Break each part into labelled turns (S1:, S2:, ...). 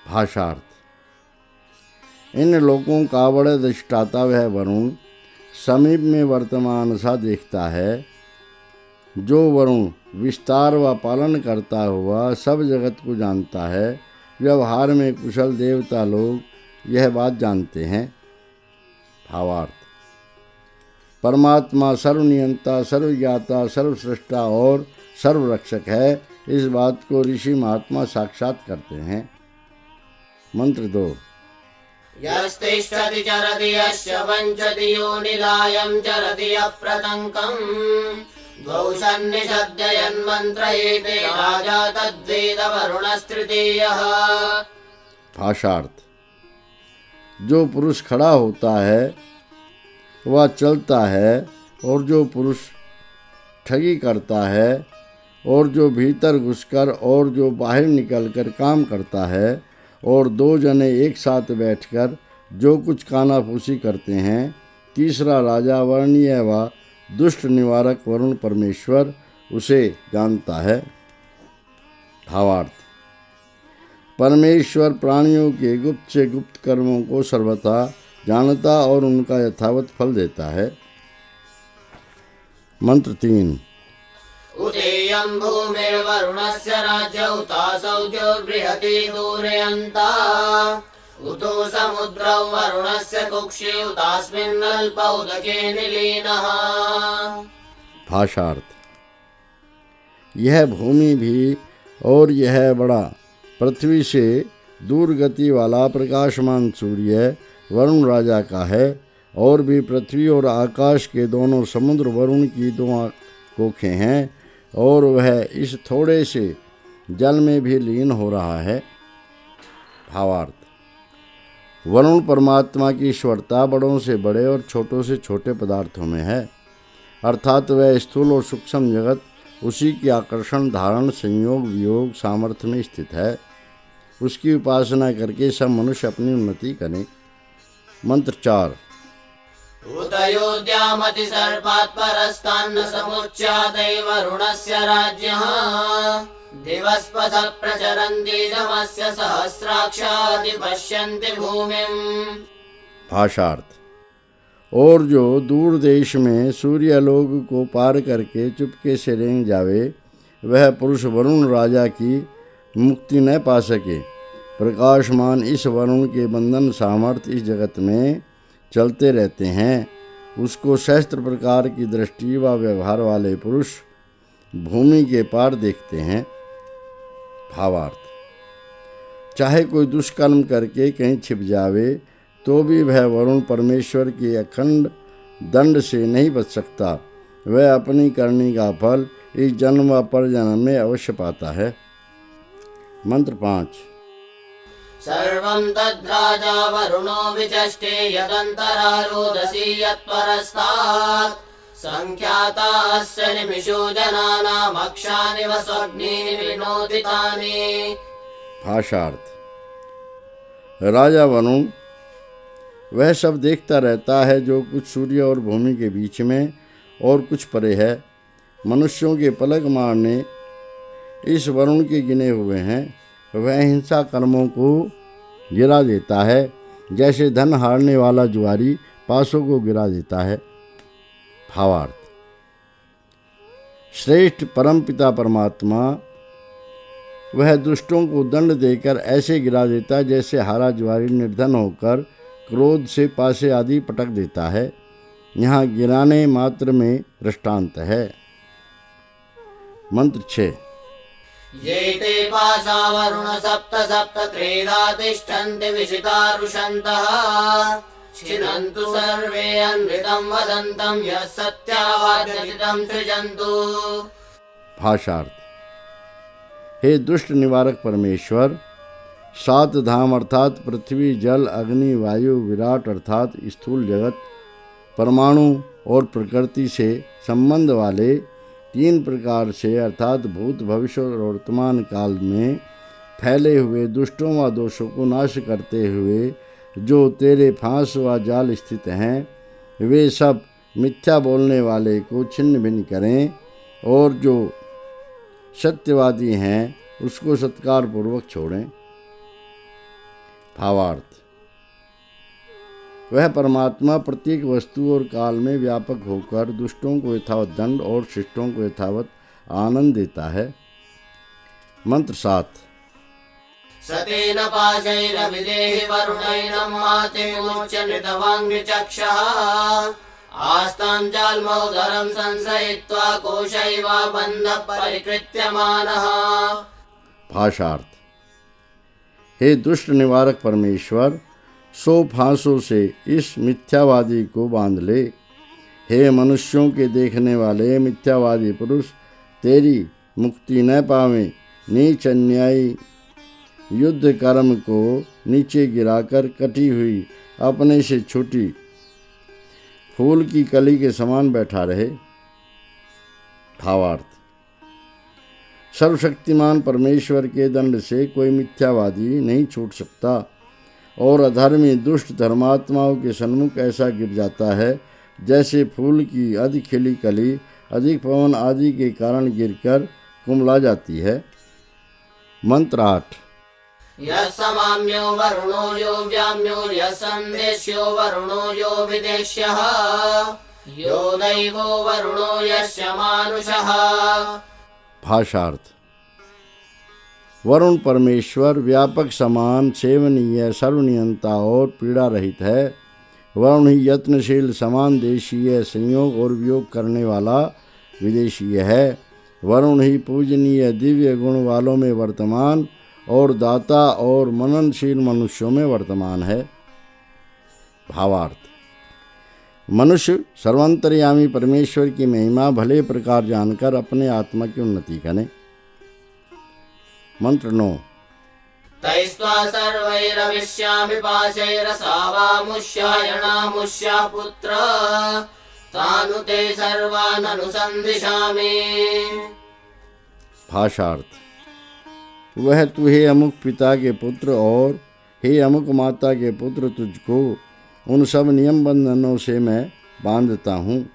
S1: भाषार्थ। इन लोकों का बड़े अधिष्ठाता वह वरुण समीप में वर्तमान सा देखता है। जो वरुण विस्तार व पालन करता हुआ सब जगत को जानता है, व्यवहार में कुशल देवता लोग यह बात जानते हैं। भावार्थ। परमात्मा सर्वनियंता, सर्वज्ञाता, सर्वसृष्टा और सर्वरक्षक है, इस बात को ऋषि महात्मा साक्षात करते हैं। मंत्र 2।
S2: यस्तिष्ठति चरति यस्य वञ्चति योनिलायं चरति अप्रतङ्कम् द्वौ सन्निषद्ययन्मन्त्रयेते राजा तद्वेद वरुणस्तृतीयः।
S1: भाषार्थ। जो पुरुष खड़ा होता है वह चलता है, और जो पुरुष ठगी करता है, और जो भीतर घुसकर और जो बाहर निकलकर काम करता है, और दो जने एक साथ बैठकर जो कुछ कानाफूसी करते हैं, तीसरा राजा वर्णीय व दुष्ट निवारक वरुण परमेश्वर उसे जानता है। भावार्थ। परमेश्वर प्राणियों के गुप्त से गुप्त कर्मों को सर्वथा जानता और उनका यथावत फल देता है। मंत्र 3।
S2: उदेयं भूमिर्वरुणस्य राज्यौ तासौ ज्योर्बृहति दूरयन्ता उतो समुद्रौ वरुणस्य कुक्षि उतास्मिन्नल्पौदके निलीनः।
S1: भाषार्थ। यह भूमि भी और यह बड़ा पृथ्वी से दूर गति वाला प्रकाशमान सूर्य वरुण राजा का है, और भी पृथ्वी और आकाश के दोनों समुद्र वरुण की दो कोखें हैं, और वह इस थोड़े से जल में भी लीन हो रहा है। भावार्थ। वरुण परमात्मा की ईश्वरता बड़ों से बड़े और छोटों से छोटे पदार्थों में है, अर्थात वह स्थूल और सूक्ष्म जगत उसी की आकर्षण, धारण, संयोग, वियोग, सामर्थ्य में स्थित है। उसकी उपासना करके सब मनुष्य अपनी उन्नति करें। मंत्र 4।
S2: उदयोद्यामति सर्पात् परस्तान्न समुच्चादै वरुणस्य राज्यः दिवस्पथ प्रचरन्ति दमस्य सहस्राक्षादि पश्यन्ति भूमिम्।
S1: भाषार्थ। और जो दूर देश में सूर्यलोक को पार करके चुपके से रेंग जावे, वह पुरुष वरुण राजा की मुक्ति न पा सके। प्रकाशमान इस वरुण के बंधन सामर्थ्य इस जगत में चलते रहते हैं। उसको सहस्त्र प्रकार की दृष्टि व व्यवहार वाले पुरुष भूमि के पार देखते हैं। भावार्थ। चाहे कोई दुष्कर्म करके कहीं छिप जावे, तो भी वह वरुण परमेश्वर के अखंड दंड से नहीं बच सकता। वह अपनी करनी का फल इस जन्म व परजन्म में अवश्य पाता है। मंत्र 5।
S2: सर्वं तद्राजा वरुणो विचष्टे यदन्तरारोदसी यत्परस्तात् संख्यातास्य निमिषो जनानामक्षानि वस्वग्नीनि विनोति तानि।
S1: भाषार्थ। राजा वरुण वह सब देखता रहता है जो कुछ सूर्य और भूमि के बीच में और कुछ परे है। मनुष्यों के पलक मारने इस वरुण के गिने हुए हैं। वह हिंसा कर्मों को गिरा देता है, जैसे धन हारने वाला जुआरी पासों को गिरा देता है। भावार्थ। श्रेष्ठ परमपिता परमात्मा वह दुष्टों को दंड देकर ऐसे गिरा देता है जैसे हारा जुआरी निर्धन होकर क्रोध से पासे आदि पटक देता है। यहाँ गिराने मात्र में दृष्टांत है। मंत्र 6।
S2: ये ते पासा वरुण सप्त सप्त त्रेधा तिष्ठन्ति विशितारुषन्तः छिनन्तु सर्वे अन्वितं वदन्तं यः सत्यावाद्यजितं सृजन्तु।
S1: भाषार्थ। हे दुष्ट निवारक परमेश्वर, 7 धाम अर्थात पृथ्वी, जल, अग्नि, वायु, विराट अर्थात स्थूल जगत, परमाणु और प्रकृति से संबंध वाले 3 प्रकार से अर्थात भूत, भविष्य और वर्तमान काल में फैले हुए दुष्टों व दोषों को नाश करते हुए जो तेरे फांस व जाल स्थित हैं, वे सब मिथ्या बोलने वाले को छिन्न भिन्न करें, और जो सत्यवादी हैं उसको सत्कार पूर्वक छोड़ें। भावार्थ। वह परमात्मा प्रत्येक वस्तु और काल में व्यापक होकर दुष्टों को यथावत दंड और शिष्टों को यथावत आनंद देता है। मंत्र 7।
S2: सतेन पाशैरभिदेहि वरुणैनं मातिमुच्य नृतवाङ्घ्रिचक्षः आस्तां जाल्मौदरं संशयित्वा कोशैवाबन्धः परिकृत्यमानः।
S1: भाषार्थ। हे दुष्ट निवारक परमेश्वर, 100 फांसों से इस मिथ्यावादी को बांध ले। हे मनुष्यों के देखने वाले मिथ्यावादी पुरुष, तेरी मुक्ति न पावें। नीच अन्यायी युद्ध कर्म को नीचे गिराकर कटी हुई अपने से छूटी फूल की कली के समान बैठा रहे। भावार्थ। सर्वशक्तिमान परमेश्वर के दंड से कोई मिथ्यावादी नहीं छूट सकता और अधर्मी दुष्ट धर्मात्माओं के सन्मुख ऐसा गिर जाता है जैसे फूल की अधिक खिली कली अधिक पवन आदि के कारण गिरकर कुम्हला जाती है। मंत्र 8।
S2: यः समाम्यो वरुणो यो व्याम्यो यः सन्देश्यो वरुणो यो विदेश्यः यो दैवो वरुणो यस्य मानुषः।
S1: भाषार्थ। वरुण परमेश्वर व्यापक समान सेवनीय सर्वनियंता और पीड़ा रहित है। वरुण ही यत्नशील समान देशीय संयोग और वियोग करने वाला विदेशीय है। वरुण ही पूजनीय दिव्य गुण वालों में वर्तमान और दाता और मननशील मनुष्यों में वर्तमान है। भावार्थ। मनुष्य सर्वांतर्यामी परमेश्वर की महिमा भले प्रकार जानकर अपने आत्मा की उन्नति करे। मंत्र 9।
S2: तैस्त्वा सर्वैरविश्यामि पाशैरसावामुष्यायणामुष्या पुत्र तानु ते सर्वान् अनुसन्दिशामि।
S1: भाषार्थ। वह तू हे अमुक पिता के पुत्र और हे अमुक माता के पुत्र, तुझको उन सब नियम बंधनों से मैं बांधता हूँ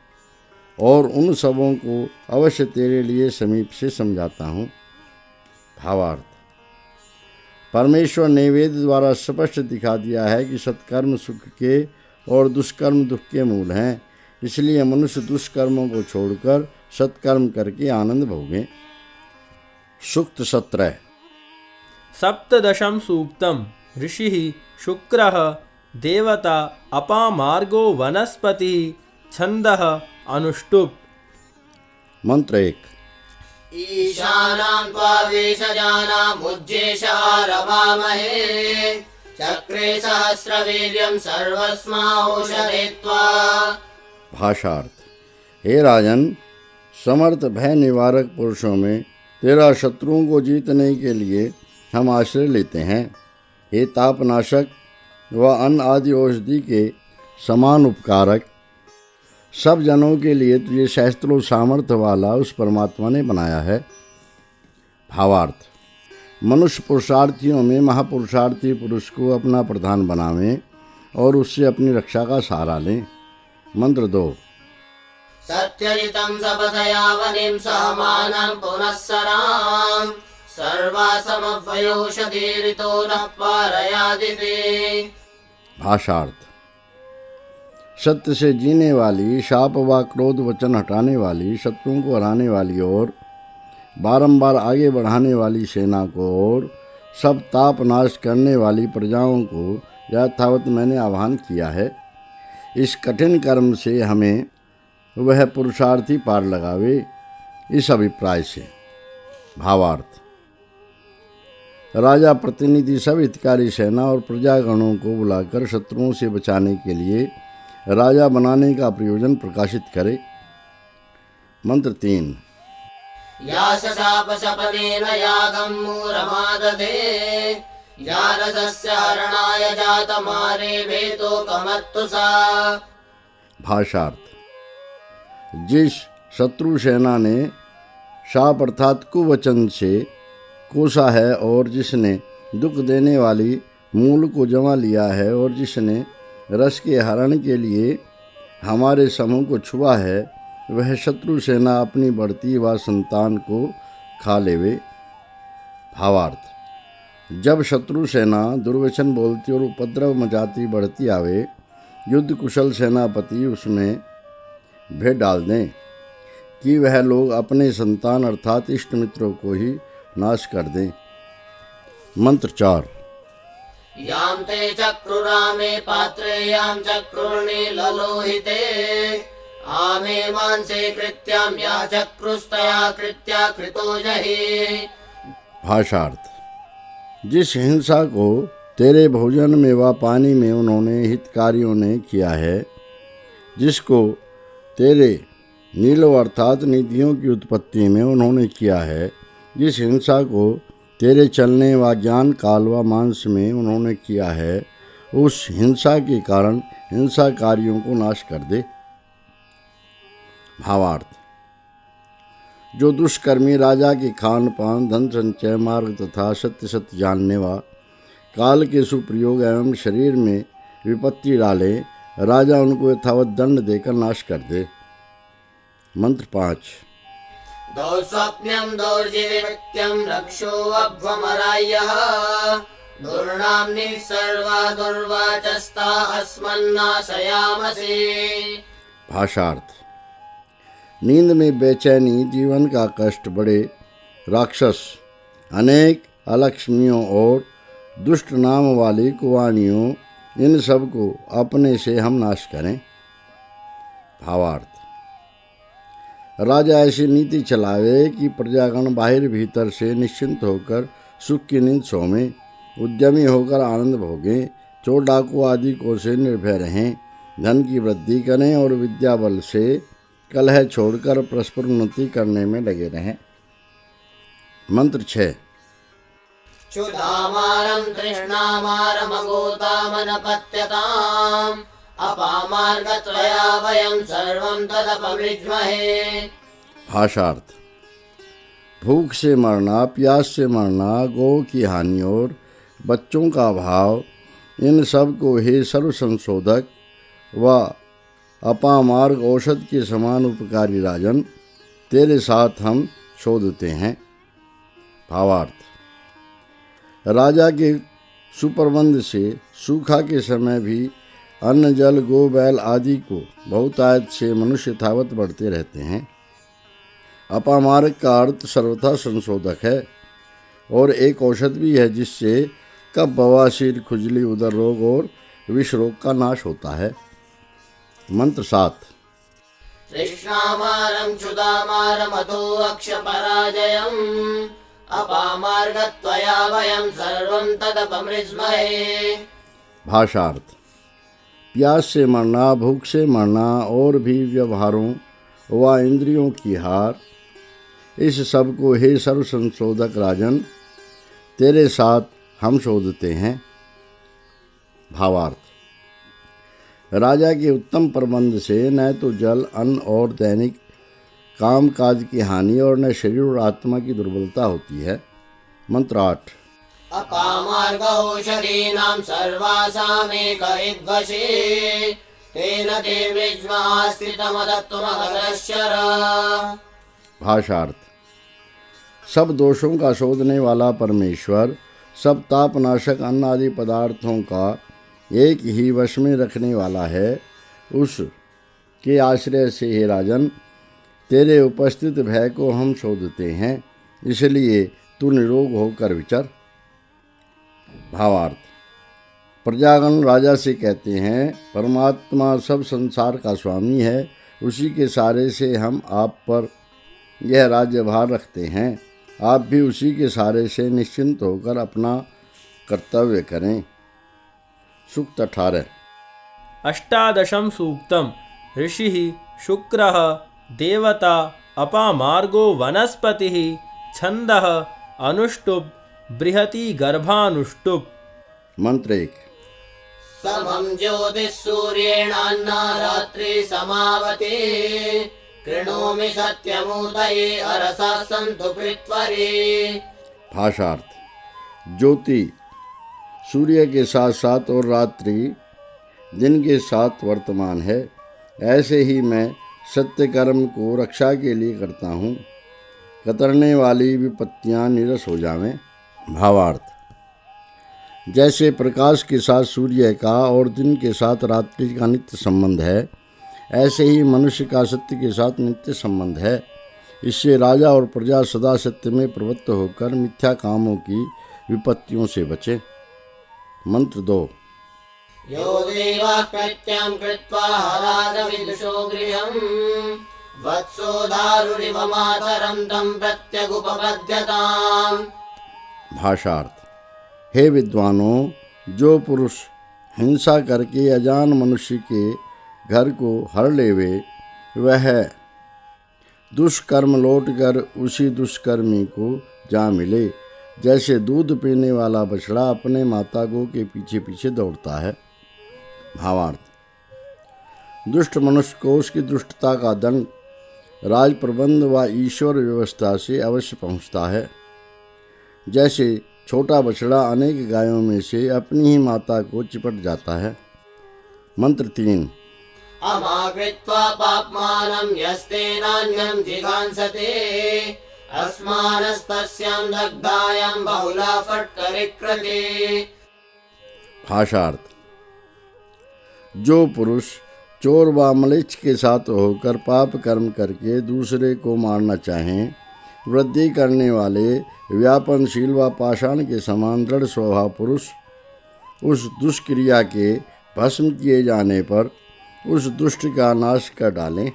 S1: और उन सबों को अवश्य तेरे लिए समीप से समझाता हूँ। भावार्थ। परमेश्वर ने वेद द्वारा स्पष्ट दिखा दिया है कि सत्कर्म सुख के और दुष्कर्म दुख के मूल हैं। इसलिए मनुष्य दुष्कर्मों को छोड़कर सत्कर्म करके आनंद भोगें। सूक्त 17।
S3: सप्तदशं सूक्तम् ऋषिः शुक्रः देवता अपामार्गो वनस्पतिः छन्दः अनुष्टुप्।
S1: मंत्र 1।
S2: ईशानां त्वा वेशजानामुज्जेशारभामहे चक्रे सहस्रवीर्यं सर्वस्माओषधे त्वा।
S1: भाषार्थ। हे राजन, समर्थ भय निवारक पुरुषों में तेरा शत्रुओं को जीतने के लिए हम आश्रय लेते हैं। हे तापनाशक व अन्न आदि औषधि के समान उपकारक, सब जनों के लिए तुझे सहस्त्रों सामर्थ्य वाला उस परमात्मा ने बनाया है। भावार्थ। मनुष्य पुरुषार्थियों में महापुरुषार्थी पुरुष को अपना प्रधान बनावें और उससे अपनी रक्षा का सहारा लें। मंत्र 2।
S2: सत्यजितं सपथया वनिं सहमानं पुनःसरां सर्वासमभयोषधीरितो नः पारयादिते।
S1: भाषार्थ। सत्य से जीने वाली, शाप व क्रोध वचन हटाने वाली, शत्रुओं को हराने वाली और बारंबार आगे बढ़ाने वाली सेना को और सब ताप नाश करने वाली प्रजाओं को यथावत मैंने आह्वान किया है। इस कठिन कर्म से हमें वह पुरुषार्थी पार लगावे, इस अभिप्राय से। भावार्थ। राजा प्रतिनिधि सब हितकारी सेना और प्रजागणों को बुलाकर शत्रुओं से बचाने के लिए राजा बनाने का प्रयोजन प्रकाशित करे। मंत्र 3।
S2: याशशापशपनेन यागं मूरमादधे यारसस्य हरणाय जातमारे भेतो कमत्तु सा।
S1: भाषार्थ। जिस शत्रु सेना ने शाप अर्थात कुवचन से कोसा है और जिसने दुख देने वाली मूल को जमा लिया है और जिसने रस के हरण के लिए हमारे समूह को छुआ है, वह शत्रु सेना अपनी बढ़ती व संतान को खा लेवे। भावार्थ। जब शत्रु सेना दुर्वचन बोलती और उपद्रव मचाती बढ़ती आवे, युद्ध कुशल सेनापति उसमें भेद डाल दें कि वह लोग अपने संतान अर्थात इष्ट मित्रों को ही नाश कर दें। मंत्र 4।
S2: यां ते चक्रुरामे पात्रे यां चक्रुर्णी ललोहिते आमे मांसे कृत्यां या चक्रुस्तया कृत्या कृतो जहि।
S1: भाषार्थ। जिस हिंसा को तेरे भोजन में व पानी में उन्होंने हितकारियों ने किया है, जिसको तेरे नीलो अर्थात निधियों की उत्पत्ति में उन्होंने किया है, जिस हिंसा को तेरे चलने व ज्ञान काल व मांस में उन्होंने किया है, उस हिंसा के कारण हिंसाकारियों को नाश कर दे। भावार्थ। जो दुष्कर्मी राजा के खान पान, धन संचय, मार्ग तथा सत्य सत्य जानने व काल के सुप्रयोग एवं शरीर में विपत्ति डाले, राजा उनको यथावत दंड देकर नाश कर दे। मंत्र 5।
S2: दौस्वप्न्यं दौर्जिवित्यं रक्षो अभ्वमरायः दुर्नाम्नि सर्वा दुर्वाचस्ता अस्मन्नाशयामसि।
S1: भाषार्थ। नींद में बेचैनी, जीवन का कष्ट, बड़े राक्षस, अनेक अलक्ष्मियों और दुष्ट नाम वाली कुवानियों, इन सब को अपने से हम नाश करें। भावार्थ। राजा ऐसी नीति चलावे कि प्रजागण बाहिर भीतर से निश्चिंत होकर सुख की नींद सोवें, उद्यमी होकर आनंद भोगें, चोर डाकू आदि को से निर्भय रहें, धन की वृद्धि करें और विद्या बल से कलह छोड़कर परस्पर उन्नति करने में लगे रहें। मंत्र 6।
S2: क्षुधामारं तृष्णामारमगोतामनपत्यताम् अपामार्गत्रया वयं सर्वं तदपमृज्महे।
S1: भाषार्थ। भूख से मरना, प्यास से मरना, गौ की हानि और बच्चों का अभाव, इन सब को हे सर्व संशोधक व अपामार्ग औषध के समान उपकारी राजन, तेरे साथ हम शोधते हैं। भावार्थ। राजा के सुप्रबंध से सूखा के समय भी अन्न जल गो बैल आदि को बहुतायत से मनुष्य यथावत बढ़ते रहते हैं। अपामार्ग का अर्थ सर्वथा संशोधक है और एक औषध भी है, जिससे कफ, बवासीर, खुजली, उदर रोग और विष रोग का नाश होता है। मंत्र 7।
S2: तृष्णामारं क्षुधामारमथो अक्षपराजयम् अपामार्गत्वया वयं सर्वं तदपमृज्महे।
S1: भाषार्थ। प्यास से मरना, भूख से मरना और भी व्यवहारों व इंद्रियों की हार, इस सब को हे सर्व संशोधक राजन, तेरे साथ हम शोधते हैं। भावार्थ। राजा के उत्तम प्रबंध से न तो जल, अन्न और दैनिक काम काज की हानि और न शरीर और आत्मा की दुर्बलता होती है। मंत्र 8।
S2: अपामार्गौषधीनां सर्वासामेक विद्वशे तेन ते मृज्महास्थितमदत्वमहरश्चर।
S1: भाषार्थ। सब दोषों का शोधने वाला परमेश्वर, सब तापनाशक अन्न आदि पदार्थों का एक ही वश में रखने वाला है। उस के आश्रय से हे राजन, तेरे उपस्थित भय को हम शोधते हैं, इसलिए तू निरोग होकर विचर। भावार्थ। प्रजागण राजा से कहते हैं, परमात्मा सब संसार का स्वामी है, उसी के सारे से हम आप पर यह राज्यभार रखते हैं। आप भी उसी के सारे से निश्चिंत होकर अपना कर्तव्य करें। सूक्त 18।
S3: अष्टादशं सूक्तम् ऋषिः शुक्रः देवता अपामार्गो वनस्पतिः छन्दः अनुष्टुप् बृहति गर्भानुष्टुप्।
S1: मंत्र 1।
S2: समं ज्योतिः सूर्येणान्ना रात्रि समावते कृणोमि सत्यमूर्तये अरसः सन्तु पृत्वरे।
S1: भाषार्थ। ज्योति सूर्य के साथ साथ और रात्रि दिन के साथ वर्तमान है, ऐसे ही मैं सत्य कर्म को रक्षा के लिए करता हूँ, कतरने वाली विपत्तियाँ निरस हो जावें। भावार्थ। जैसे प्रकाश के साथ सूर्य का और दिन के साथ रात्रि का नित्य संबंध है, ऐसे ही मनुष्य का सत्य के साथ नित्य संबंध है। इससे राजा और प्रजा सदा सत्य में प्रवृत्त होकर मिथ्या कामों की विपत्तियों से बचे। मंत्र 2।
S2: यो देवाकृत्यं कृत्वा हरागविदुषो गृहं वत्सो दारुरिव मातरं तं प्रत्यगुपपद्यताम्।
S1: भाषार्थ। हे विद्वानों, जो पुरुष हिंसा करके अजान मनुष्य के घर को हर लेवे, वह दुष्कर्म लौटकर उसी दुष्कर्मी को जा मिले, जैसे दूध पीने वाला बछड़ा अपने माता गौ के पीछे पीछे दौड़ता है। भावार्थ। दुष्ट मनुष्य को उसकी दुष्टता का दंड राज प्रबंध व ईश्वर व्यवस्था से अवश्य पहुँचता है। जैसे छोटा बछड़ा अनेक गायों में से अपनी ही माता को चिपट जाता है। मंत्र 3।
S2: अमाकृत्वा पाप्मानं यस्तेनान्यं जिघांसते अस्मानस्तस्यां दग्धायां बहुला फट्करिक्रते।
S1: भाषार्थ। जो पुरुष चोर व म्लेच्छ के साथ होकर पाप कर्म करके दूसरे को मारना चाहें, वृद्धि करने वाले व्यापनशील व पाषाण के समान दृढ़ स्वभाव पुरुष उस दुष्क्रिया के भस्म किए जाने पर उस दुष्ट का नाश कर डालें।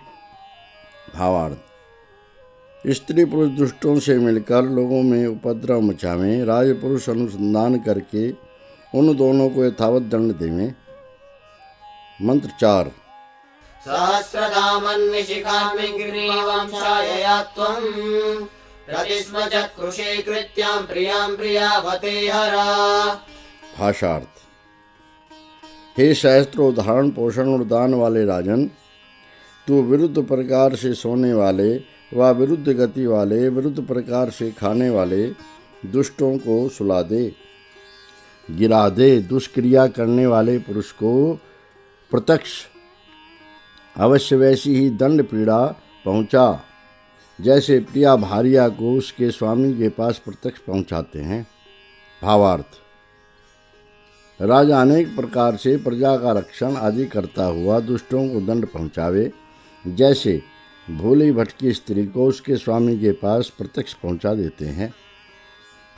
S1: भावार्थ। स्त्री पुरुष दुष्टों से मिलकर लोगों में उपद्रव मचावें, राजपुरुष अनुसंधान करके उन दोनों को यथावत दंड देवें। मंत्र 4।
S2: सहस्रधामन्विशिखान्विग्रीवं छायया त्वं प्रतिस्म चक्रुषे कृत्यां प्रियां प्रियावते हरा।
S1: भाषार्थ। हे सहस्त्रों धारण पोषण और दान वाले राजन, तू विरुद्ध प्रकार से सोने वाले व विरुद्ध गति वाले, विरुद्ध प्रकार से खाने वाले दुष्टों को सुला दे, गिरा दे। दुष्क्रिया करने वाले पुरुष को प्रत्यक्ष अवश्य वैसी ही दंड पीड़ा पहुंचा, जैसे प्रिया भार्या को उसके स्वामी के पास प्रत्यक्ष पहुंचाते हैं। भावार्थ। राजा अनेक प्रकार से प्रजा का रक्षण आदि करता हुआ दुष्टों को दंड पहुंचावे, जैसे भोली भटकी स्त्री को उसके स्वामी के पास प्रत्यक्ष पहुंचा देते हैं।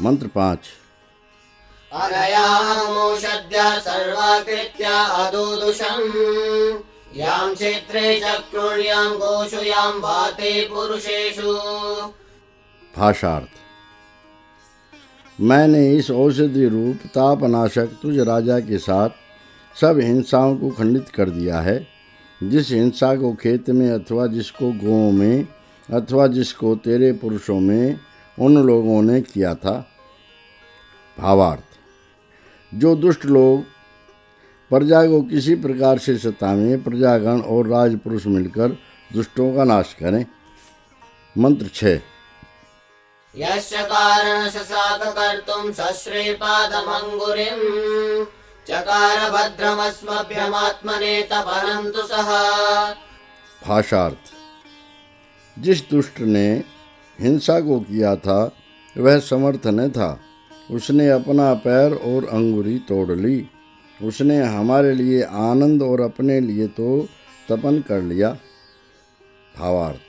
S1: मंत्र 5।
S2: अरयामोषद्या सर्वाकृत्या अदोदुषं यां क्षेत्रे चक्रुण्यां गोषु यां भाते पुरुषेषु।
S1: भाषार्थ। मैंने इस औषधि रूप तापनाशक तुझ राजा के साथ सब हिंसाओं को खंडित कर दिया है। जिस हिंसा को खेत में अथवा जिसको गौओं में अथवा जिसको तेरे पुरुषों में उन लोगों ने किया था। भावार्थ। जो दुष्ट लोग प्रजा को किसी प्रकार से सतावें, प्रजागण और राजपुरुष मिलकर दुष्टों का नाश करें। मंत्र 6।
S2: यश्च कारणशशाककर्तुं सश्रीपादमङ्गुरिं चकार भद्रमस्मभ्यमात्मने तपनन्तु सः।
S1: भाषार्थ। जिस दुष्ट ने हिंसा को किया था वह समर्थ न था, उसने अपना पैर और अंगुरी तोड़ ली। उसने हमारे लिए आनंद और अपने लिए तो तपन कर लिया। भावार्थ।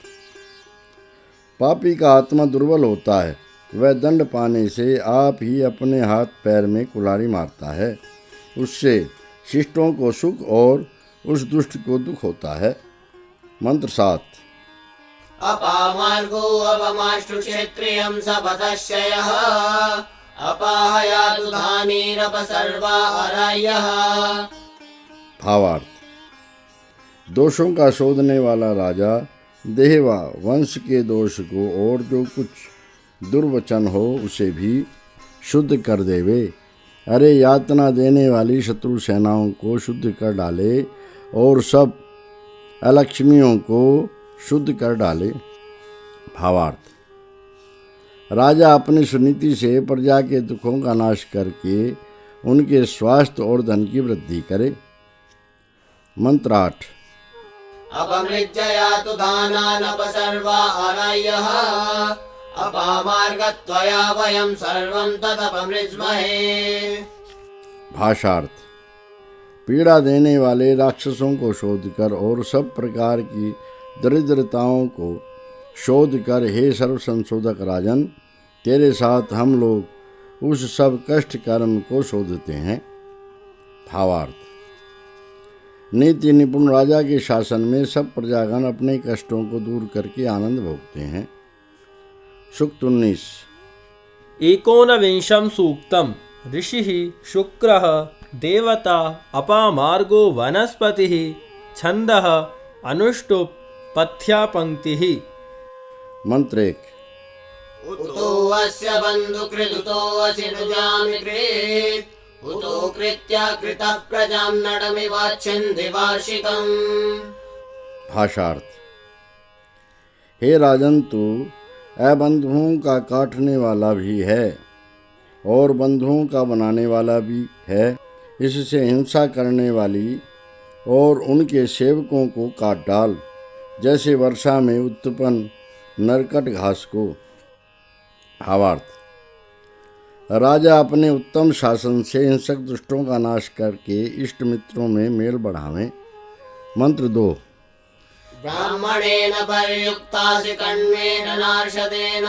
S1: पापी का आत्मा दुर्बल होता है, वह दंड पाने से आप ही अपने हाथ पैर में कुल्हाड़ी मारता है। उससे शिष्टों को सुख और उस दुष्ट को दुख होता है। मंत्र 7।
S2: अपामार्गो अपमाष्टु क्षेत्रियं सपतश्चयः अपाहयातु धानीरपसर्वा अरायः।
S1: भावार्थ। दोषों का शोधने वाला राजा देहवा वंश के दोष को और जो कुछ दुर्वचन हो उसे भी शुद्ध कर देवे। अरे यातना देने वाली शत्रु सेनाओं को शुद्ध कर डाले और सब अलक्ष्मियों को शुद्ध कर डाले। भावार्थ। राजा अपनी सुनीति से प्रजा के दुखों का नाश करके उनके स्वास्थ्य और धन की वृद्धि करे। मंत्र 8।
S2: अपमृज्ययातु दानानपसर्वा अरायः अपामार्गत्वया वयं सर्वं तदपमृज्महे।
S1: भाषार्थ। पीड़ा देने वाले राक्षसों को शोध कर और सब प्रकार की दरिद्रताओं को शोध कर, हे सर्व संशोधक राजन, तेरे साथ हम लोग उस सब कष्ट कर्म को शोधते हैं। भावार्थ। नीति निपुण राजा के शासन में सब प्रजागण अपने कष्टों को दूर करके आनंद भोगते हैं। सूक्त 19।
S3: एकोनविंशं सूक्तम् ऋषिः शुक्रः देवता अपामार्गो वनस्पतिः छन्दः अनुष्टुप् पथ्या पंक्तिः।
S1: मंत्र 1।
S2: उतो अस्य बन्धुकृदुतो असि नुजामि कृत् उतो कृत्या कृतः प्रजां नडमिवाच्छन्ति वार्षिकम्।
S1: भाषार्थ। हे राजन, तू अबंधुओं का काटने वाला भी है और बंधुओं का बनाने वाला भी है। इससे हिंसा करने वाली और उनके सेवकों को काट डाल, जैसे वर्षा में उत्पन्न नरकट घास को। भावार्थ। राजा अपने उत्तम शासन से हिंसक दुष्टों का नाश करके इष्ट मित्रों में मेल बढ़ावें। मंत्र 2।
S2: ब्राह्मणेन पर्युक्तासि कण्वेन नार्षदेन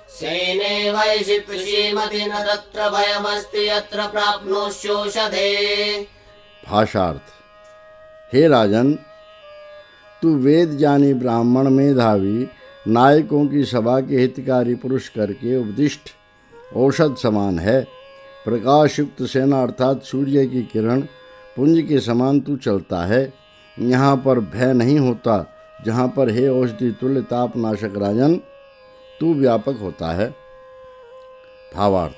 S2: सैने वैसि श्रीमति न तत्र भयमस्ति यत्र प्राप्नोष्योषधे।
S1: भाषार्थ। हे राजन, तू वेद जानी ब्राह्मण मेधावी नायकों की सभा के हितकारी पुरुष करके उपदिष्ट औषध समान है। प्रकाश युक्त सेना अर्थात सूर्य की किरण पुंज के समान तू चलता है। यहाँ पर भय नहीं होता, जहाँ पर हे औषधि तुल्य तापनाशक राजन तू व्यापक होता है। भावार्थ।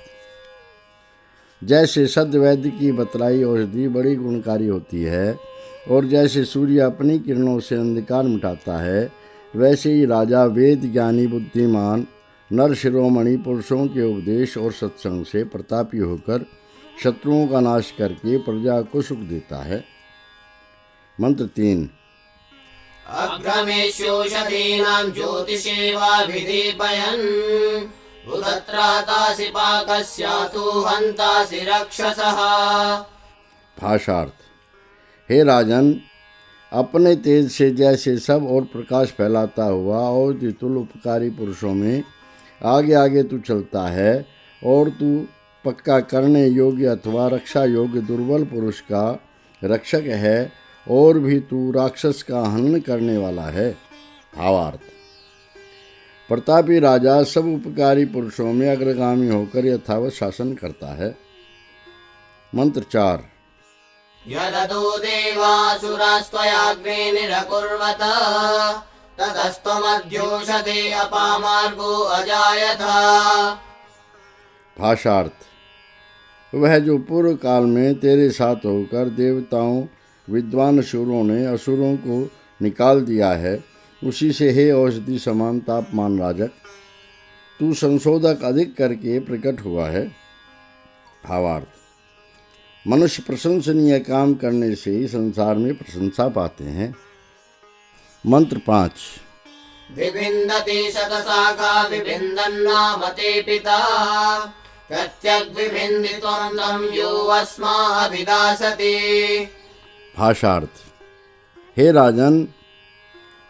S1: जैसे सद्वैद्य की बतलाई औषधि बड़ी गुणकारी होती है और जैसे सूर्य अपनी किरणों से अंधकार मिटाता है, वैसे ही राजा वेद ज्ञानी बुद्धिमान नर शिरोमणि पुरुषों के उपदेश और सत्संग से प्रतापी होकर शत्रुओं का नाश करके प्रजा को सुख देता है। मंत्र 3।
S2: अग्रमेष्योषधीनां ज्योतिषेवाभिदीपयन् उदत्रातासि पाकस्यातु हन्तासि रक्षसः।
S1: भाषार्थ। हे राजन, अपने तेज से जैसे सब और प्रकाश फैलाता हुआ और तुल उपकारी पुरुषों में आगे आगे तू चलता है और तू पक्का करने योग्य अथवा रक्षा योग्य दुर्बल पुरुष का रक्षक है और भी तू राक्षस का हनन करने वाला है। भावार्थ। प्रतापी राजा सब उपकारी पुरुषों में अग्रगामी होकर यथावत शासन करता है। मंत्र 4।
S2: यदतो देवासुरास्त्वयाग्ने निरकुर्वत ततस्त्वमद्योषधे अपामार्गो अजायत।
S1: भाषार्थ। वह जो पूर्व काल में तेरे साथ होकर देवताओं विद्वान शूरों ने असुरों को निकाल दिया है, उसी से हे औषधि समान तापमान राजक तू संशोधक अधिक करके प्रकट हुआ है। भावार्थ। मनुष्य प्रशंसनीय काम करने से ही संसार में प्रशंसा पाते हैं। मंत्र 5।
S2: विभिन्दति शतशाखा विभिन्दन्नामते पिता प्रत्यग्विभिन्दित्वं तं यो अस्माभिदासते।
S1: भाषार्थ। हे राजन,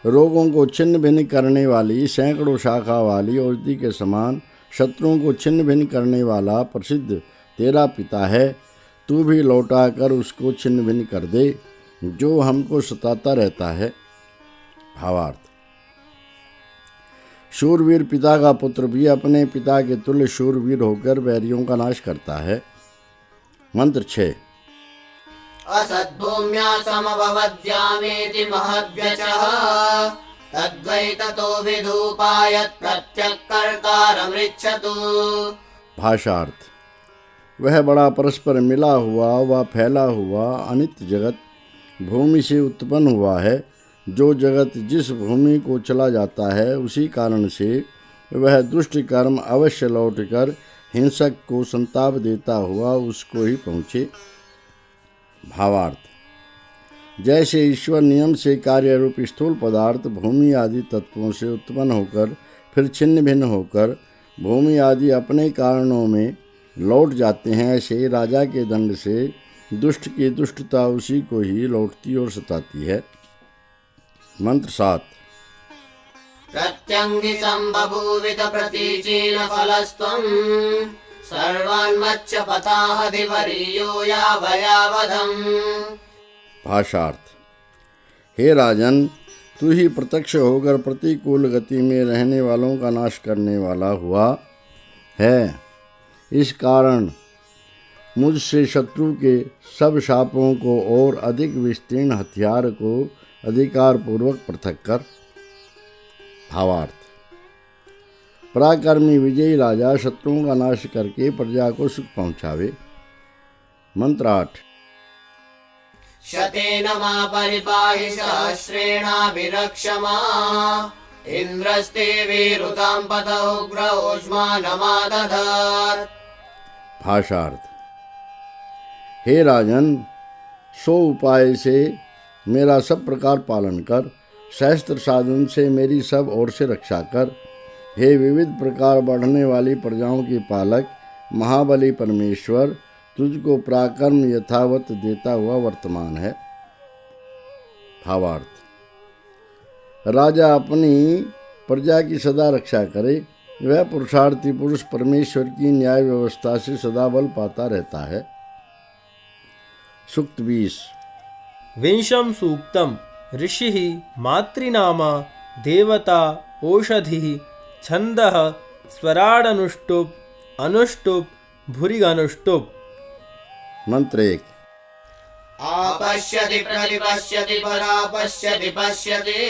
S1: रोगों को छिन्न भिन्न करने वाली सैकड़ों शाखा वाली औषधि के समान शत्रुओं को छिन्न भिन्न करने वाला प्रसिद्ध तेरा पिता है। तू भी लौटा कर उसको छिन्न भिन्न कर दे जो हमको सताता रहता है। भावार्थ। शूरवीर पिता का पुत्र भी अपने पिता के तुल्य शूरवीर होकर बैरियों का नाश करता है। मंत्र 6।
S2: असद्भूम्या समभवद्यामेति महद्व्यचः तद्वै ततो विधूपायत् प्रत्यक्कर्तारमृच्छतु।
S1: भाषार्थ। वह बड़ा परस्पर मिला हुआ व फैला हुआ अनित्य जगत भूमि से उत्पन्न हुआ है। जो जगत जिस भूमि को चला जाता है, उसी कारण से वह दुष्ट कर्म अवश्य लौटकर हिंसक को संताप देता हुआ उसको ही पहुँचे। भावार्थ। जैसे ईश्वर नियम से कार्य रूप स्थूल पदार्थ भूमि आदि तत्वों से उत्पन्न होकर फिर छिन्न भिन्न होकर भूमि आदि अपने कारणों में लौट जाते हैं, ऐसे राजा के दंड से दुष्ट की दुष्टता उसी को ही लौटती और सताती है। मंत्र 7।
S2: प्रत्यंगी संबभूवित प्रतीचीन फलस्त्वं सर्वान्मच्च पताहधिवरीयो यावयावधम्।
S1: भाषार्थ। हे राजन, तू ही प्रत्यक्ष होकर प्रतिकूल गति में रहने वालों का नाश करने वाला हुआ है। इस कारण मुझसे शत्रु के सब शापों को और अधिक विस्तीर्ण हथियार को अधिकार पूर्वक पृथक कर। भावार्थ। पराक्रमी विजयी राजा शत्रुओं का नाश करके प्रजा को सुख पहुँचावे। मंत्र 8।
S2: शतेन मा परिपाहि सहस्रेणाभिरक्ष मा इन्द्रस्ते वीरुतां पत उग्र ऊष्मानमादधात्।
S1: भाषार्थ। हे राजन, 100 उपाय से मेरा सब प्रकार पालन कर, सहस्त्र साधन से मेरी सब ओर से रक्षा कर। हे विविध प्रकार बढ़ने वाली प्रजाओं के पालक महाबली परमेश्वर, तुझको पराक्रम यथावत देता हुआ वर्तमान है। भावार्थ। राजा अपनी प्रजा की सदा रक्षा करे, वह पुरुषार्थी पुरुष परमेश्वर की न्याय व्यवस्था से सदा बल पाता रहता है। सूक्त 20।
S3: विंशम सूक्तम ऋषिः मातृनामा देवता ओषधिः छन्दः स्वराडनुष्टुप् अनुष्टुप् भुरिगनुष्टुप्।
S1: मंत्र 1।
S2: आपश्यति प्रतिपश्यति परापश्यति पश्यति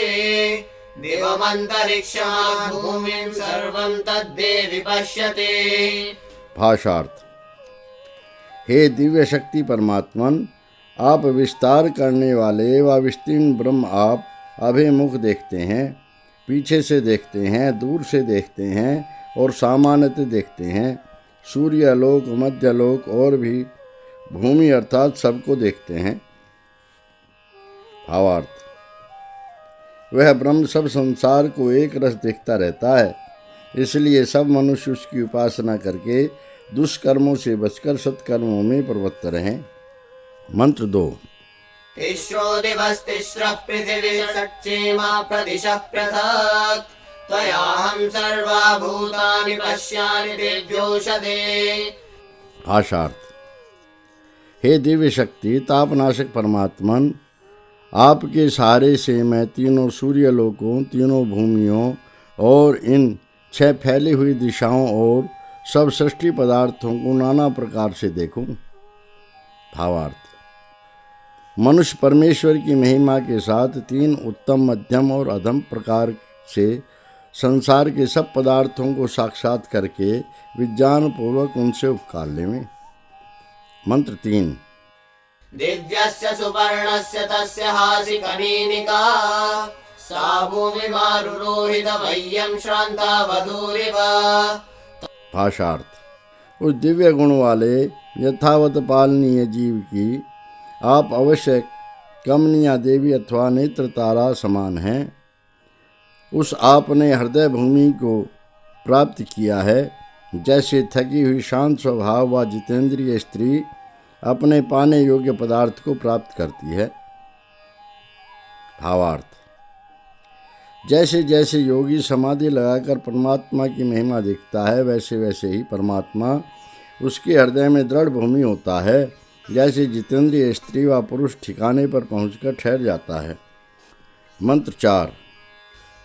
S2: दिवमन्तरिक्षमात् भूमिं सर्वं तद्देवि पश्यति।
S1: भाषार्थ। हे दिव्य शक्ति परमात्मन, आप विस्तार करने वाले व विस्तीर्ण ब्रह्म आप अभिमुख देखते हैं, पीछे से देखते हैं, दूर से देखते हैं और सामान्यतः देखते हैं। सूर्यलोक, मध्यलोक और भी भूमि अर्थात सबको देखते हैं। भावार्थ। वह ब्रह्म सब संसार को एक रस देखता रहता है, इसलिए सब मनुष्य उसकी उपासना करके दुष्कर्मों से बचकर सत्कर्मों में प्रवृत्त रहें। मंत्र 2।
S2: तिस्रो दिवस्तिस्रः पृथिवी षट्सीमा प्रदिशः पृथक् त्वयाहं सर्वभूतानि पश्यामि दिव्योषधे।
S1: भाषार्थ। हे दिव्य शक्ति तापनाशक परमात्मन, आपके सहारे से मैं तीनों सूर्यलोकों, तीनों भूमियों और इन 6 फैली हुई दिशाओं और सब सृष्टि पदार्थों को नाना प्रकार से देखूं। भावार्थ। मनुष्य परमेश्वर की महिमा के साथ 3 उत्तम, मध्यम और अधम प्रकार से संसार के सब पदार्थों को साक्षात करके विज्ञान पूर्वक उनसे उपकार लेवें। मंत्र 3।
S2: दिव्यस्य सुपर्णस्य तस्य हासि कनीनिका सा भूमिमारुरोहित मह्यं श्रान्ता वधूरिव।
S1: भाषार्थ। उस दिव्य गुण वाले यथावत पालनीय जीव की आप अवश्य कमनिया देवी अथवा नेत्र तारा समान हैं। उस आपने हृदय भूमि को प्राप्त किया है, जैसे थकी हुई शांत स्वभाव व जितेंद्रिय स्त्री अपने पाने योग्य पदार्थ को प्राप्त करती है। भावार्थ। जैसे जैसे योगी समाधि लगाकर परमात्मा की महिमा देखता है, वैसे वैसे ही परमात्मा उसके हृदय में दृढ़ भूमि होता है, जैसे जितेंद्रिय स्त्री व पुरुष ठिकाने पर पहुंचकर ठहर जाता है। मंत्र 4।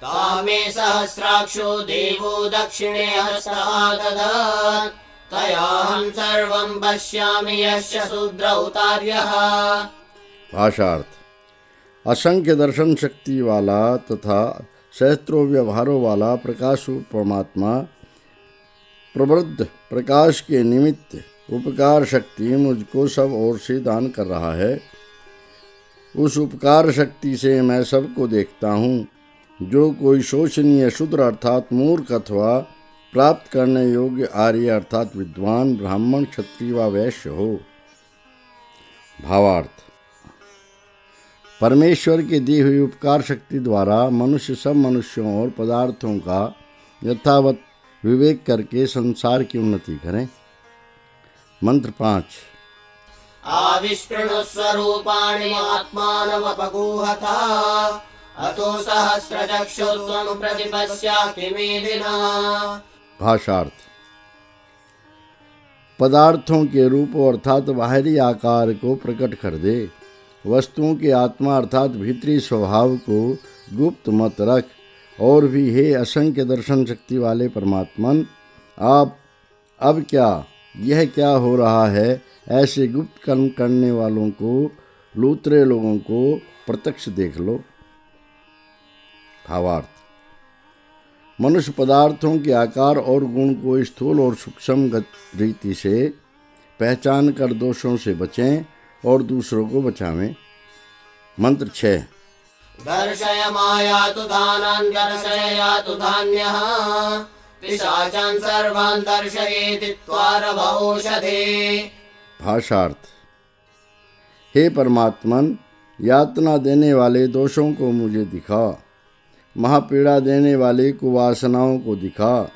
S2: तामे सहस्राक्षो देवो दक्षिणे हस्तः तयाहं सर्वं पश्यामि यश्च शूद्र उतार्यः।
S1: भाषार्थ। असंख्य दर्शन शक्ति वाला तथा सहस्त्रों व्यवहारों वाला प्रकाश परमात्मा प्रवृद्ध प्रकाश के निमित्त उपकार शक्ति मुझको सब ओर से दान कर रहा है। उस उपकार शक्ति से मैं सबको देखता हूँ। जो कोई शोचनीय शूद्र अर्थात मूर्ख अथवा प्राप्त करने योग्य आर्य अर्थात विद्वान, ब्राह्मण, क्षत्रिय व वैश्य हो। भावार्थ। परमेश्वर की दी हुई उपकार शक्ति द्वारा मनुष्य सब मनुष्यों और पदार्थों का यथावत विवेक करके संसार की उन्नति करें। मंत्र 5।
S2: आविष्कृणुस्वरूपाणि आत्मानमपगूहथा अतो सहस्रचक्षुर्त्वं प्रतिपश्याकिमेदिना।
S1: भाषार्थ। पदार्थों के रूप अर्थात बाहरी आकार को प्रकट कर दे, वस्तुओं के आत्मा अर्थात भीतरी स्वभाव को गुप्त मत रख, और भी हे असंख्य दर्शन शक्ति वाले परमात्मन, आप अब क्या, यह क्या हो रहा है, ऐसे गुप्त कर्म करने वालों को, लूतरे लोगों को प्रत्यक्ष देख लो। भावार्थ। मनुष्य पदार्थों के आकार और गुण को स्थूल और सूक्ष्म रीति से पहचान कर दोषों से बचें और दूसरों को बचावें। मंत्र 6।
S2: दर्शय मायातु दानान् दर्शय यातु धान्यः पिशाचान् सर्वान् दर्शयेति त्वारभौषधे।
S1: भाषार्थ। हे परमात्मन, यातना देने वाले दोषों को मुझे दिखा, महापीड़ा देने वाले कुवासनाओं को दिखा,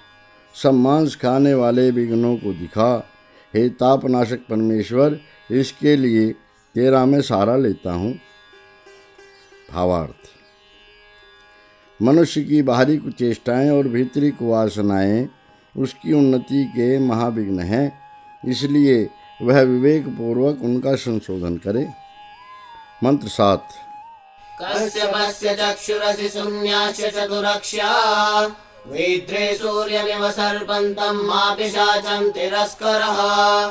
S1: सब मांस खाने वाले विघ्नों को दिखा। हे तापनाशक परमेश्वर, इसके लिए तेरा मैं सहारा लेता हूँ। भावार्थ। मनुष्य की बाहरी कुचेष्टाएं और भीतरी कुवासनाएं उसकी उन्नति के महाविघ्न हैं, इसलिए वह विवेक पूर्वक उनका संशोधन करे। मंत्र 7।
S2: कस्यपस्य चक्षुरसि शून्याश्च चतुरक्ष्या वेद्रे सूर्यमिव सर्पन्तं मा पिशाचं तिरस्करः।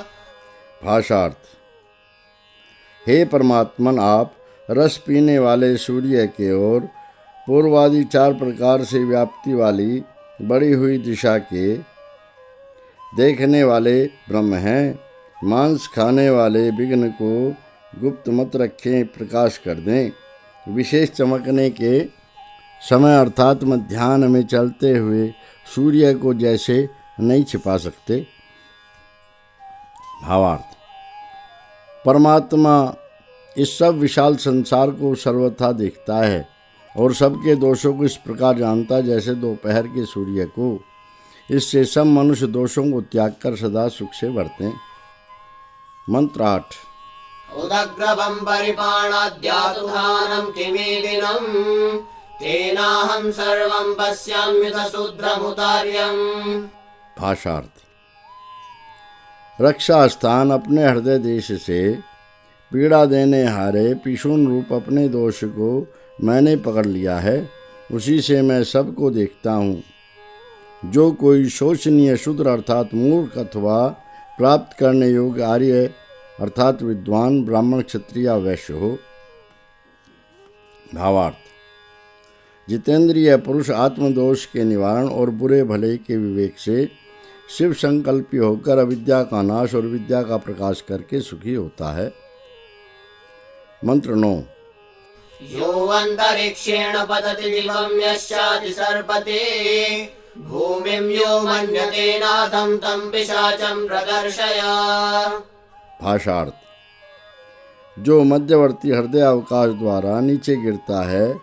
S1: भाषार्थ। हे परमात्मन, आप रस पीने वाले सूर्य के ओर पूर्वादि 4 प्रकार से व्याप्ति वाली बढ़ी हुई दिशा के देखने वाले ब्रह्म हैं। मांस खाने वाले विघ्न को गुप्त मत रखें, प्रकाश कर दें। विशेष चमकने के समय अर्थात मध्याह्न में चलते हुए सूर्य को जैसे नहीं छिपा सकते। भावार्थ। परमात्मा इस सब विशाल संसार को सर्वथा देखता है और सबके दोषों को इस प्रकार जानता जैसे दोपहर के सूर्य को। इससे सब मनुष्य दोषों को त्याग कर सदा सुख से बरतें। मंत्र 8।
S2: उदग्रभं परिपाणाद्यातुधानं किमेदिनं तेनाहं सर्वं पश्याम्युतशूद्रमुदार्यम्।
S1: भाषार्थ। रक्षा स्थान अपने हृदय देश से पीड़ा देने हारे पिशून रूप अपने दोष को मैंने पकड़ लिया है, उसी से मैं सबको देखता हूँ। जो कोई शोचनीय शूद्र अर्थात मूर्ख अथवा प्राप्त करने योग्य आर्य अर्थात विद्वान ब्राह्मण क्षत्रिय वैश्य हो। भावार्थ। जितेंद्रिय पुरुष आत्मदोष के निवारण और बुरे भले के विवेक से शिव संकल्पी होकर अविद्या का नाश और विद्या का प्रकाश करके सुखी होता है। मंत्र 9।
S2: यो अन्तरिक्षेण पतति दिवं यश्चाति सर्पते भूमिं यो मन्यते नाथं तं पिशाचं प्रदर्शय।
S1: भाषार्थ। जो मध्यवर्ती हृदय अवकाश द्वारा नीचे गिरता है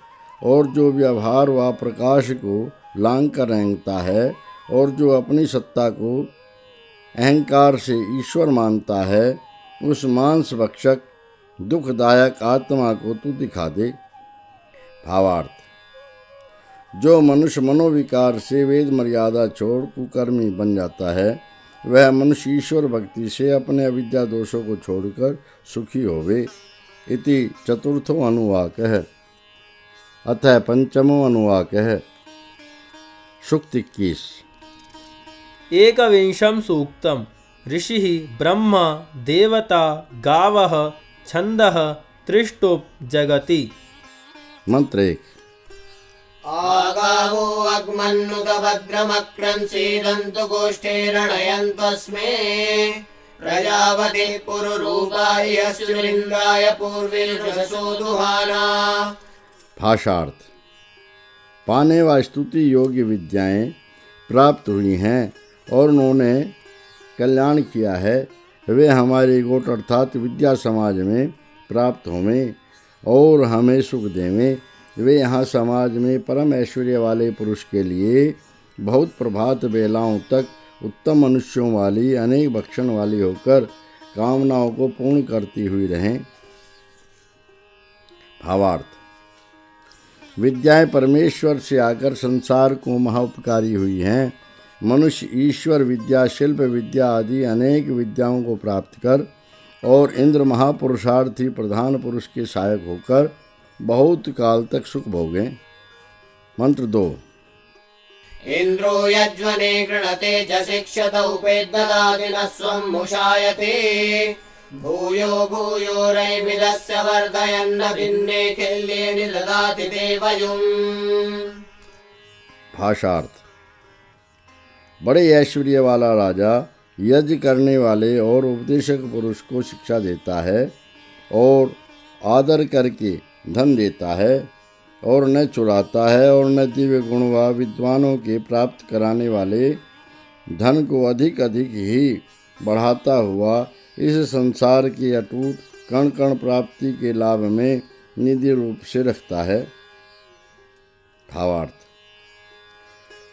S1: और जो व्यवहार व प्रकाश को लांग कर रेंगता है और जो अपनी सत्ता को अहंकार से ईश्वर मानता है, उस मांस भक्षक दुखदायक आत्मा को तू दिखा दे। भावार्थ। जो मनुष्य मनोविकार से वेद मर्यादा छोड़ कुकर्मी बन जाता है, वह मनुष्य ईश्वर भक्ति से अपने अविद्या दोषों को छोड़कर सुखी होवे। इति चतुर्थो अनुवाकः। अतः पंचमो अनुवाकः। सूक्त 21।
S3: एकविंशं सूक्तम्। ऋषिः ब्रह्मा देवता गावः छन्दः त्रिष्टुप् जगति।
S1: मंत्र 1।
S2: आगावो अग्मन्नुतभद्रमक्रंसीदन्तु गोष्ठैरणयन्तस्मे प्रजापतिः पुरुरूपाय सुरिन्द्राय पूर्वीर्षसो दुहाना।
S1: भाषार्थ। पाने व स्तुति योग्य विद्याएं प्राप्त हुई हैं और उन्होंने कल्याण किया है, वे हमारे गोट अर्थात विद्या समाज में प्राप्त होवें और हमें सुख देवें। वे यहाँ समाज में परम ऐश्वर्य वाले पुरुष के लिए बहुत प्रभात बेलाओं तक उत्तम मनुष्यों वाली अनेक भक्षण वाली होकर कामनाओं को पूर्ण करती हुई रहें। भावार्थ, विद्याएं परमेश्वर से आकर संसार को महोपकारी हुई हैं। मनुष्य ईश्वर विद्या, शिल्प विद्या आदि अनेक विद्याओं को प्राप्त कर और इंद्र महापुरुषार्थी प्रधान पुरुष के सहायक होकर बहुत काल तक सुख भोगें। मंत्र 2।
S2: इन्द्रो यज्वने गृणते जशिक्षत उपेद्ददाति न स्वं मुषायते भूयो भूयो रैमिदस्य वर्धयन्न भिन्ने खिल्ये निददाति देवयुम्।
S1: भाषार्थ, बड़े ऐश्वर्य वाला राजा यज्ञ करने वाले और उपदेशक पुरुष को शिक्षा देता है और आदर करके धन देता है और न चुराता है और न दिव्य गुण व विद्वानों के प्राप्त कराने वाले धन को अधिक अधिक ही बढ़ाता हुआ इस संसार की अटूट कण कण प्राप्ति के लाभ में निधि रूप से रखता है। भावार्थ,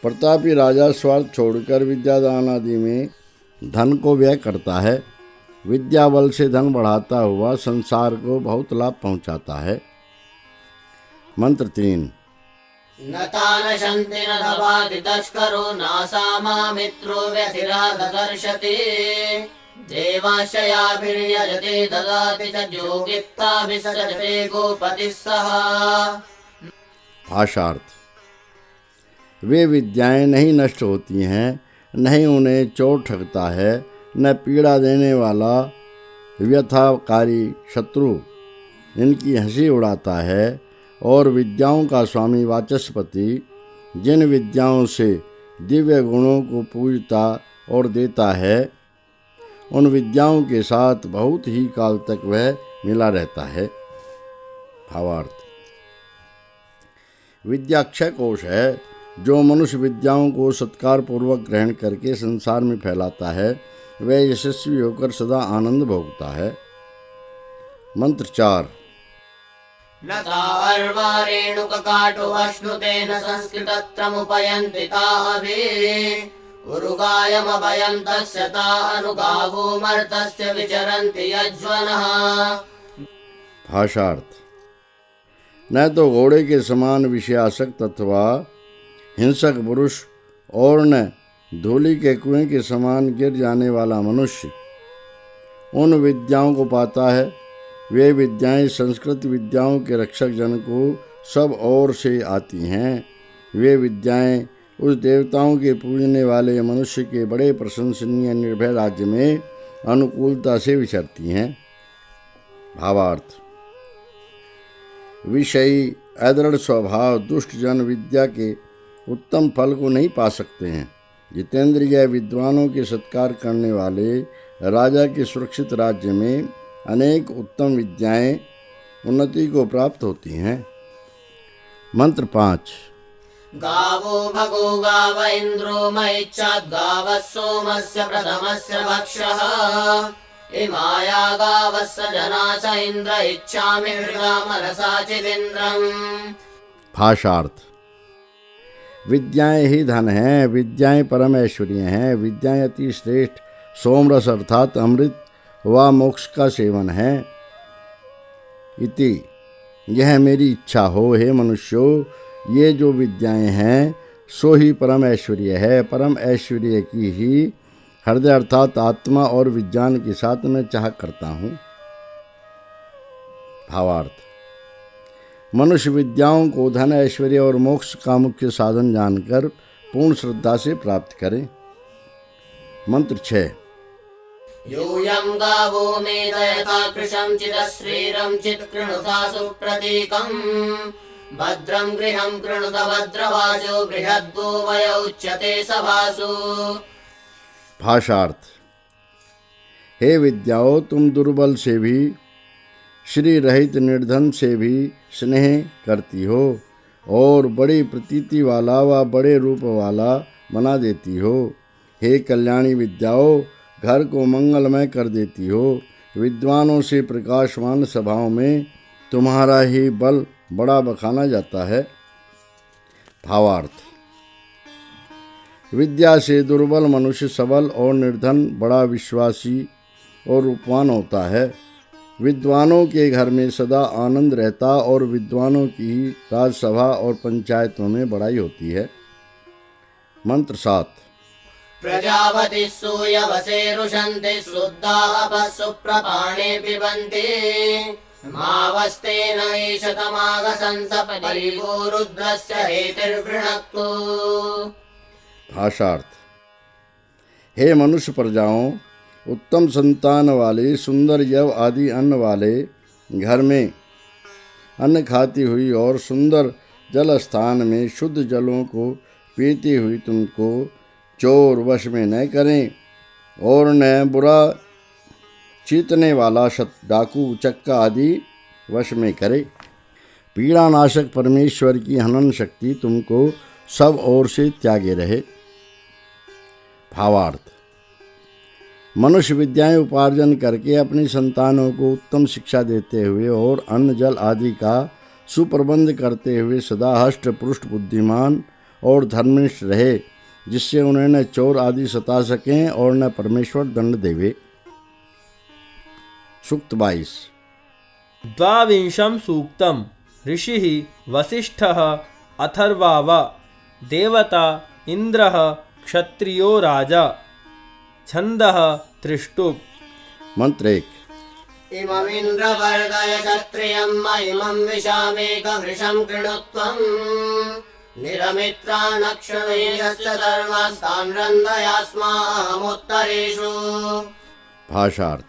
S1: प्रतापी राजा स्वार्थ छोड़कर विद्यादान आदि में धन को व्यय करता है। विद्या बल से धन बढ़ाता हुआ संसार को बहुत लाभ पहुंचाता है। मंत्र 3।
S2: न तानशन्ति न दवाति तस्करो नासामा मित्रो व्यथिरादर्शते देवाशयाभिर्यजते ददाति च जोगित्ताभिसजते गोपतिः सह।
S1: भाषार्थ, वे विद्याएं नहीं नष्ट होती हैं, नहीं उन्हें चोट ठगता है, न पीड़ा देने वाला व्यथाकारी शत्रु इनकी हंसी उड़ाता है। और विद्याओं का स्वामी वाचस्पति जिन विद्याओं से दिव्य गुणों को पूजता और देता है, उन विद्याओं के साथ बहुत ही काल तक वह मिला रहता है। भावार्थ, विद्या अक्षय कोश है। जो मनुष्य विद्याओं को सत्कार पूर्वक ग्रहण करके संसार में फैलाता है, वह यशस्वी होकर सदा आनंद भोगता है। मंत्र 4।
S2: न तार्वा रेणुककाटो अश्नुतेन संस्कृतत्रमुपयन्ति ताभिः उरुगायमभयं तस्य तानुगावो मर्तस्य विचरन्ति यज्वनः।
S1: भाषार्थ, न तो घोड़े के समान विषयासक्त अथवा हिंसक पुरुष और न धूलि के कुएं के समान गिर जाने वाला मनुष्य उन विद्याओं को पाता है। वे विद्याएं संस्कृत विद्याओं के रक्षक जन को सब ओर से आती हैं। वे विद्याएं उस देवताओं के पूजने वाले मनुष्य के बड़े प्रशंसनीय निर्भय राज्य में अनुकूलता से विचरती हैं। भावार्थ, विषयी अदृढ़ स्वभाव दुष्ट जन विद्या के उत्तम फल को नहीं पा सकते हैं। जितेंद्रिय विद्वानों के सत्कार करने वाले राजा के सुरक्षित राज्य में अनेक उत्तम विद्याएं उन्नति को प्राप्त होती हैं। मंत्र 5।
S2: गावो भगो गाव इन्द्रो मयिच्छाद् गावः सोमस्य प्रथमस्य भक्षः इमाया गावस्य जना स इन्द्र इच्छामि हृदा मनसा चिदिन्द्रम्।
S1: भाषार्थ, विद्याएं ही धन हैं, विद्याएं परम ऐश्वर्य हैं। विद्याएं अति श्रेष्ठ सोमरस अर्थात अमृत व मोक्ष का सेवन है। इति, यह मेरी इच्छा हो हे मनुष्यो, ये जो विद्याएं हैं सो ही परम ऐश्वर्य है। परम ऐश्वर्य की ही हृदय अर्थात आत्मा और विज्ञान के साथ मैं चाह करता हूँ। भावार्थ, मनुष्य विद्याओं को धन ऐश्वर्य और मोक्ष का मुख्य साधन जानकर पूर्ण श्रद्धा से प्राप्त करें। मंत्र 6।
S2: यूयं गावो मेदयथा कृशं चिदश्रीरं चित्कृणुता सुप्रतीकम् भद्रं गृहं कृणुत भद्रवाचो बृहद्गो वय उच्यते सभासु।
S1: भाषार्थ, हे विद्याओ, तुम दुर्बल से भी, श्री रहित निर्धन से भी स्नेह करती हो और बड़ी प्रतीति वाला व बड़े रूप वाला बना देती हो। हे कल्याणी विद्याओं, घर को मंगलमय कर देती हो। विद्वानों से प्रकाशमान सभाओं में तुम्हारा ही बल बड़ा बखाना जाता है। भावार्थ, विद्या से दुर्बल मनुष्य सबल और निर्धन बड़ा विश्वासी और रूपवान होता है। विद्वानों के घर में सदा आनंद रहता और विद्वानों की राजसभा और पंचायतों में बड़ाई होती है। मंत्र 7।
S2: प्रजापति सूयवसे रुषन्ति शुद्धाः सुप्रपाणे पिबन्ति मावस्तेन ईशतमागसंस परिभो रुद्रस्य हेतिर्वृणक्तु।
S1: भाषार्थ। हे मनुष्य प्रजाओं, उत्तम संतान वाले सुंदर यव आदि अन्न वाले घर में अन्न खाती हुई और सुंदर जल स्थान में शुद्ध जलों को पीती हुई तुमको चोर वश में न करें और न बुरा चीतने वाला डाकू चक्का आदि वश में करे। पीड़ानाशक परमेश्वर की हनन शक्ति तुमको सब ओर से त्यागे रहे। भावार्थ। मनुष्य विद्याएं उपार्जन करके अपनी संतानों को उत्तम शिक्षा देते हुए और अन्न जल आदि का सुप्रबंध करते हुए सदा हष्ट पुष्ट बुद्धिमान और धर्मनिष्ठ रहे, जिससे उन्हें न चोर आदि सता सकें और न परमेश्वर दंड देवे। सूक्त 22।
S3: द्वाविंशं सूक्तम्। ऋषिः वसिष्ठः अथर्वाव देवता इन्द्रः क्षत्रियो राजा छन्दः त्रिष्टुप्।
S1: मंत्र 1।
S2: इममिन्द्रवर्धय क्षत्रियं महिमं विशामेकवृषं कृणुत्वम् निरमित्राणक्षणेयश्च सर्वास्तान् रन्धयास्माहमुत्तरेषु।
S1: भाषार्थ।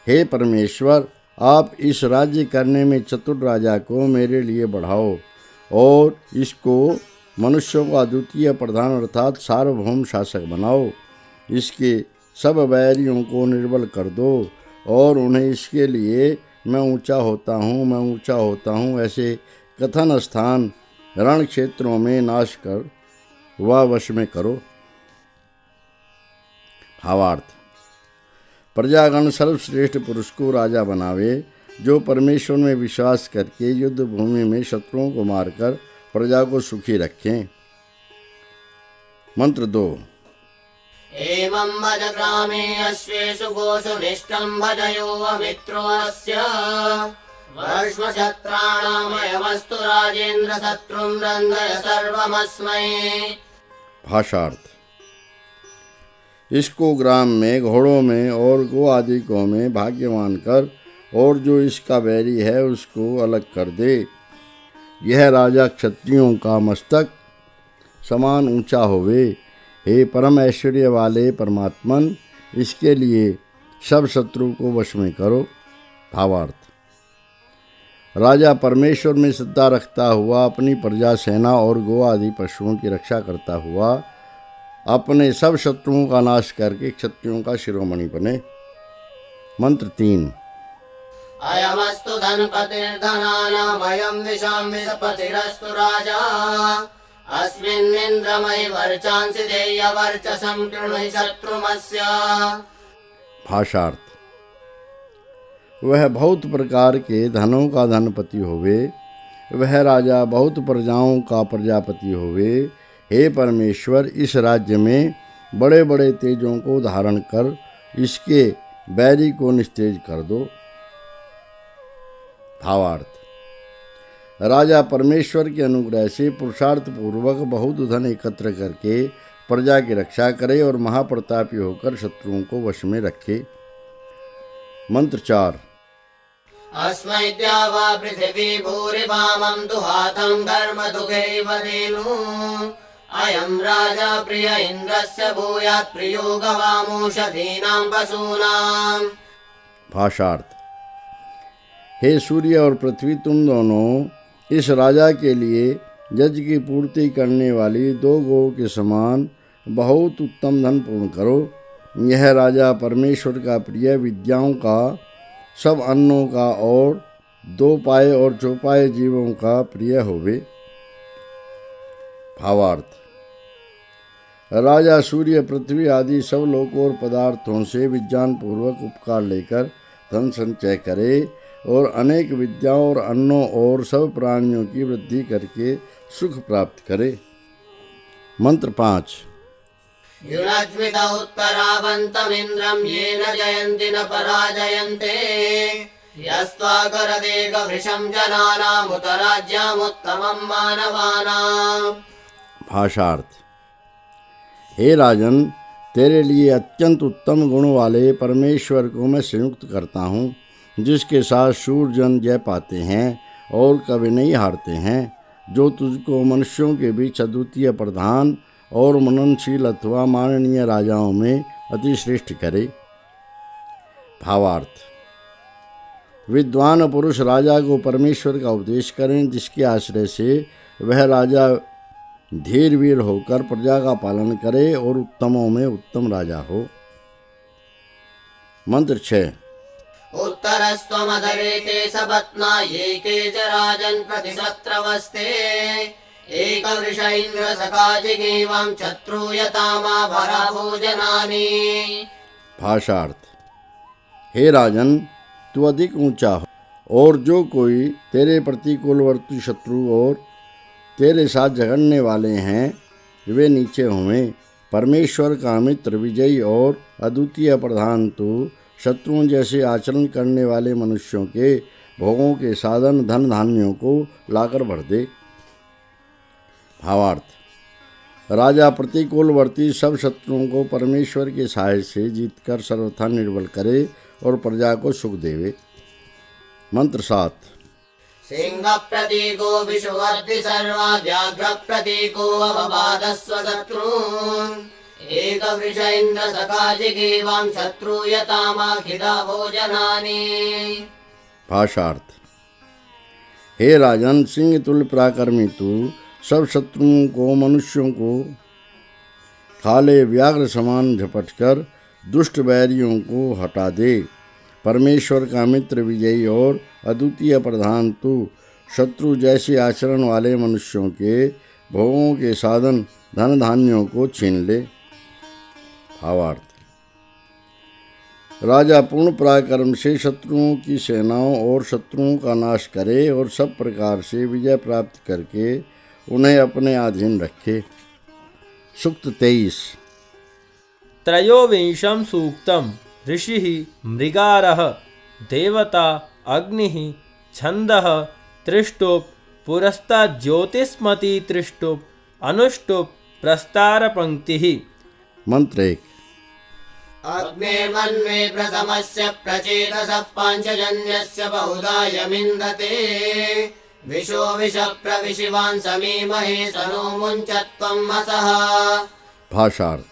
S1: हे परमेश्वर, आप इस राज्य करने में चतुर राजा को मेरे लिए बढ़ाओ और इसको मनुष्यों का अद्वितीय प्रधान अर्थात सार्वभौम शासक बनाओ। इसके सब बैरियों को निर्बल कर दो और उन्हें इसके लिए मैं ऊंचा होता हूँ ऐसे कथन स्थान रण क्षेत्रों में नाश कर वह वश में करो। भावार्थ। प्रजागण सर्वश्रेष्ठ पुरुष को राजा बनावे, जो परमेश्वर में विश्वास करके युद्ध भूमि में शत्रुओं को मारकर प्रजा को सुखी रखें। मंत्र 2।
S2: एवं भज ग्रामे अश्वेषु गोषु निष्ठं भजयो अमित्रो अस्य वर्ष्मशत्राणामयमस्तु राजेन्द्र शत्रुं रन्धय सर्वमस्मै।
S1: भाषार्थ। इसको ग्राम में घोड़ों में और गो आदिकों में भाग्यवान कर और जो इसका बैरी है उसको अलग कर दे। यह राजा क्षत्रियों का मस्तक समान ऊंचा होवे। हे परम ऐश्वर्य वाले परमात्मन, इसके लिए सब शत्रु को वश में करो। भावार्थ। राजा परमेश्वर में श्रद्धा रखता हुआ अपनी प्रजा सेना और गो आदि पशुओं की रक्षा करता हुआ अपने सब शत्रुओं का नाश करके क्षत्रियों का शिरोमणि बने। मंत्र 3।
S2: अयमस्तु धनपतिर्धनानामयं विशां विषपतिरस्तु राजा अस्मिन्निन्द्रमयि वर्चांसि देयवर्चसं कृणुहि शत्रुमस्य।
S1: भाषार्थ। वह बहुत प्रकार के धनों का धनपति होवे, वह राजा बहुत प्रजाओं का प्रजापति होवे। हे परमेश्वर, इस राज्य में बड़े बड़े तेजों को धारण कर इसके बैरी को निस्तेज कर दो। भावार्थ। राजा परमेश्वर के अनुग्रह से पुरुषार्थ पूर्वक बहुत धन एकत्र करके प्रजा की रक्षा करे और महाप्रतापी होकर शत्रुओं को वश में रखे। मंत्र 4।
S2: अस्मै द्यावा पृथिवी भूरिभामं दुहातं धर्मदुःखैव धेनु अयं राजा प्रिय इन्द्रस्य भूयात् प्रियो गवामोषधीनां पशूनां।
S1: भाषार्थ। हे सूर्य और पृथ्वी, तुम दोनों इस राजा के लिए यज्ञ की पूर्ति करने वाली 2 गौ के समान बहुत उत्तम धन पूर्ण करो। यह राजा परमेश्वर का प्रिय, विद्याओं का, सब अन्नों का और 2 पाए और चौपाए जीवों का प्रिय होवे। भावार्थ। राजा सूर्य, पृथ्वी आदि सब लोकों और पदार्थों से विज्ञान पूर्वक उपकार लेकर धन संचय करे और अनेक विद्याओं और अन्नों और सब प्राणियों की वृद्धि करके सुख प्राप्त करे। मंत्र 5।
S2: युनज्मित उत्तरावन्तमिन्द्रं येन जयन्ति न पराजयन्ते यस्त्वाकरदेकवृषं जनानामुत राज्यमुत्तमं मानवानाम्।
S1: भाषार्थ। हे राजन, तेरे लिए अत्यंत उत्तम गुण वाले परमेश्वर को मैं संयुक्त करता हूँ, जिसके साथ शूरजन जय पाते हैं और कभी नहीं हारते हैं, जो तुझको मनुष्यों के बीच अद्वितीय प्रधान और मननशील अथवा माननीय राजाओं में अतिश्रेष्ठ करे। भावार्थ। विद्वान पुरुष राजा को परमेश्वर का उपदेश करें, जिसके आश्रय से वह राजा धीर वीर होकर प्रजा का पालन करे और उत्तमों में उत्तम राजा हो। मंत्र 6।
S2: उत्तरस्त्वमधरेते सपत्ना ये के च राजन् प्रतिशत्रवस्ते एकवृष इन्द्र सखाजिगेवं शत्रुयतामा भरा भोजनानि।
S1: भाषार्थ। हे राजन, तू अधिक ऊंचा हो, और जो कोई तेरे प्रतिकूलवर्ती शत्रु और तेरे साथ झगड़ने वाले हैं वे नीचे हुए। परमेश्वर का मित्र, विजयी और अद्वितीय प्रधान तू शत्रुओं जैसे आचरण करने वाले मनुष्यों के भोगों के साधन धन धान्यों को लाकर भर दे। भावार्थ। राजा प्रतिकूलवर्ती सब शत्रुओं को परमेश्वर के सहाय से जीतकर सर्वथा निर्बल करे और प्रजा को सुख देवे। मंत्र 7।
S2: सिंह प्रतीको विषुवर्ति सर्वा व्याघ्र प्रतीको अवबाधस्व शत्रून् एकवृष इन्द्र सखाजिगेवं शत्रुयतामाखिदा भोजनानि।
S1: भाषार्थ। हे राजन, सिंह तुल्य पराक्रमी तू सब शत्रुओं को मनुष्यों को खाले व्याघ्र समान झपटकर दुष्ट बैरियों को हटा दे। परमेश्वर का मित्र, विजयी और अद्वितीय प्रधान तू शत्रु जैसे आचरण वाले मनुष्यों के भोगों के साधन धन धान्यों को छीन ले। भावार्थ। राजा पूर्ण पराक्रम से शत्रुओं की सेनाओं और शत्रुओं का नाश करे और सब प्रकार से विजय प्राप्त करके उन्हें अपने अधीन रखे। सूक्त 23।
S3: त्रयोविंशं सूक्तम् ऋषिः मृगारः देवता अग्निः छन्दः त्रिष्टुप् पुरस्ताद् ज्योतिष्मति त्रिष्टुप् अनुष्टुप् प्रस्तारपङ्क्तिः।
S1: मंत्र 1।
S2: अग्नेर्मन्वे प्रथमस्य प्रचेतसः पाञ्चजन्यस्य बहुधा यमिन्दते विशो विष प्रविशिवान् समीमहे सनो मुञ्चत्वम् असः।
S1: भाषार्थ।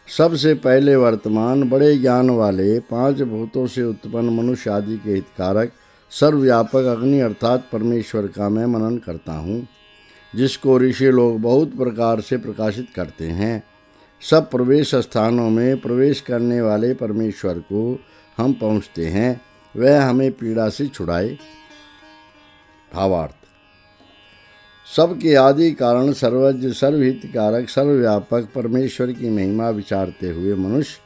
S1: सबसे पहले वर्तमान बड़े ज्ञान वाले 5 भूतों से उत्पन्न मनुष्य आदि के हितकारक सर्वव्यापक अग्नि अर्थात परमेश्वर का मैं मनन करता हूँ, जिसको ऋषि लोग बहुत प्रकार से प्रकाशित करते हैं। सब प्रवेश स्थानों में प्रवेश करने वाले परमेश्वर को हम पहुँचते हैं, वह हमें पीड़ा से छुड़ाए। भावार्थ। सबके आदि कारण सर्वज्ञ सर्वहितकारक सर्वव्यापक परमेश्वर की महिमा विचारते हुए मनुष्य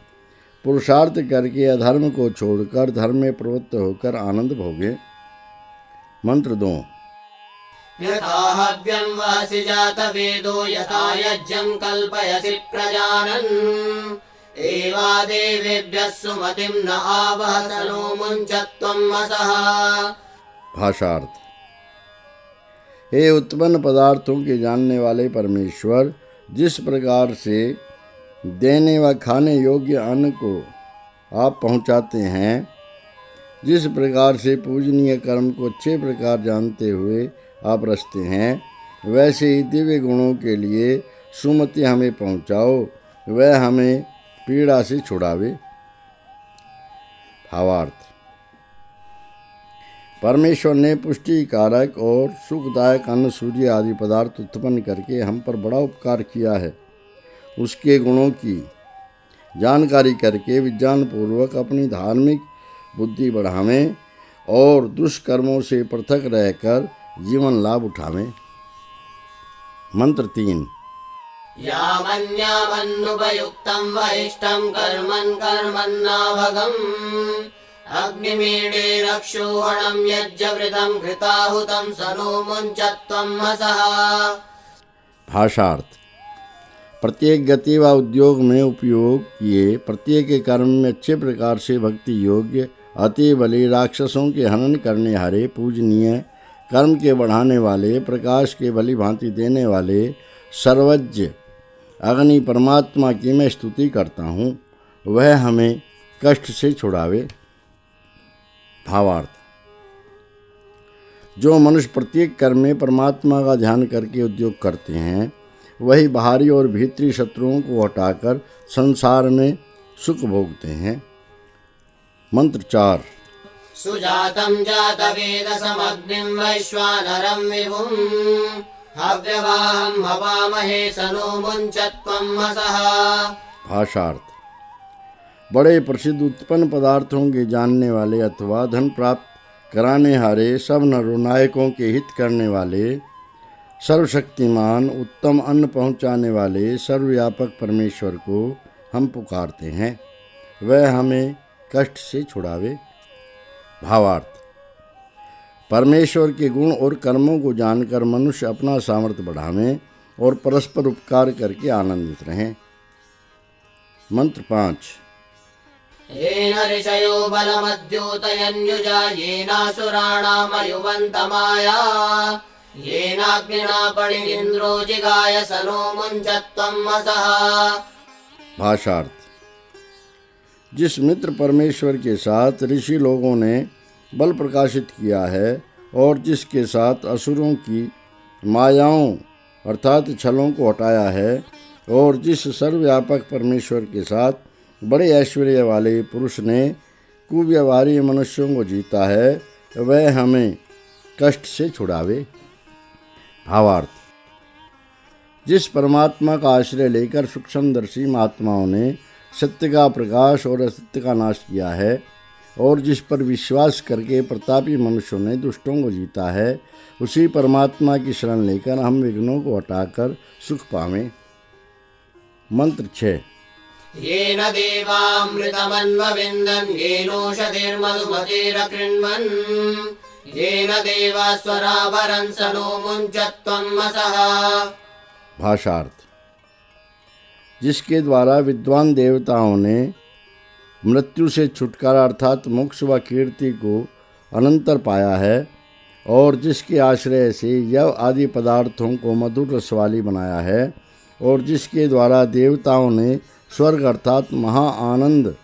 S1: पुरुषार्थ करके अधर्म को छोड़कर धर्म में प्रवृत्त होकर आनंद भोगे। मंत्र 2।
S2: यथा हव्यं वासि जातवेदो यथा यज्ञं कल्पयसि प्रजानन् एवा देवेभ्यः सुमतिं न आवह सनो मुञ्चत्वम् असः।
S1: भाषार्थ। हे उत्पन्न पदार्थों के जानने वाले परमेश्वर, जिस प्रकार से देने व खाने योग्य अन्न को आप पहुँचाते हैं, जिस प्रकार से पूजनीय कर्म को अच्छे प्रकार जानते हुए आप रचते हैं, वैसे ही दिव्य गुणों के लिए सुमति हमें पहुँचाओ, वह हमें पीड़ा से छुड़ावे। भावार्थ। परमेश्वर ने पुष्टि कारक और सुखदायक अन्न सूर्य आदि पदार्थ उत्पन्न करके हम पर बड़ा उपकार किया है। उसके गुणों की जानकारी करके विज्ञान पूर्वक अपनी धार्मिक बुद्धि बढ़ावें और दुष्कर्मों से पृथक रहकर जीवन लाभ उठावें। मंत्र 3।
S2: यामन्यामन्नुपयुक्तं वहिष्ठं कर्मन् कर्मन्नाभगम् अग्निमीडे रक्षोहणं यज्ञवृतं घृताहुतं सनो मुञ्चत्वम् असः।
S1: भाषार्थ। प्रत्येक गति व उद्योग में उपयोग किए प्रत्येक के कर्म में अच्छे प्रकार से भक्ति योग्य अति बलि राक्षसों के हनन करने हारे पूजनीय कर्म के बढ़ाने वाले प्रकाश के भली भांति देने वाले सर्वज्ञ अग्नि परमात्मा की मैं स्तुति करता हूँ, वह हमें कष्ट से छुड़ावे। भावार्थ: जो मनुष्य प्रत्येक कर्म में परमात्मा का ध्यान करके उद्योग करते हैं, वही बाहरी और भीतरी शत्रुओं को हटाकर संसार में सुख भोगते हैं। मंत्र 4।
S2: सुजातं जातवेदसमग्निं वैश्वानरं विभुं हव्यवाहं हवामहे सनो मुञ्चत्वं वसः।
S1: भाषार्थ: बड़े प्रसिद्ध उत्पन्न पदार्थों के जानने वाले अथवा धन प्राप्त कराने हारे सब नरोनायकों के हित करने वाले सर्वशक्तिमान उत्तम अन्न पहुँचाने वाले सर्वव्यापक परमेश्वर को हम पुकारते हैं, वह हमें कष्ट से छुड़ावे। भावार्थ: परमेश्वर के गुण और कर्मों को जानकर मनुष्य अपना सामर्थ्य बढ़ावें और परस्पर उपकार करके आनंदित रहें। मंत्र 5।
S2: येन ऋषयो बलमद्योतयन्युजा येनासुराणामयुवन्तमाया येनाग्निना पणिनिन्द्रो जिगाय सनो मुञ्चत्वं वसः।
S1: भाषार्थ: जिस मित्र परमेश्वर के साथ ऋषि लोगों ने बल प्रकाशित किया है और जिसके साथ असुरों की मायाओं अर्थात छलों को हटाया है और जिस सर्वव्यापक परमेश्वर के साथ बड़े ऐश्वर्य वाले पुरुष ने कुव्यवहारी मनुष्यों को जीता है, वह हमें कष्ट से छुड़ावे। भावार्थ: जिस परमात्मा का आश्रय लेकर सूक्ष्मदर्शी महात्माओं ने सत्य का प्रकाश और असत्य का नाश किया है और जिस पर विश्वास करके प्रतापी मनुष्यों ने दुष्टों को जीता है, उसी परमात्मा की शरण लेकर हम विघ्नों को हटाकर सुख पावें। मंत्र 6।
S2: येन देवामृतमन्वविन्दन् येनोषधिर्मधुमतिरकृण्वन् येन देवास्वराभरन् सनो मुञ्चत्वं वसः।
S1: भाषार्थ: जिसके द्वारा विद्वान देवताओं ने मृत्यु से छुटकारा अर्थात मोक्ष व कीर्ति को अनंतर पाया है और जिसके आश्रय से यव आदि पदार्थों को मधुर रस वाली बनाया है और जिसके द्वारा देवताओं ने स्वर्ग अर्थात महा आनंद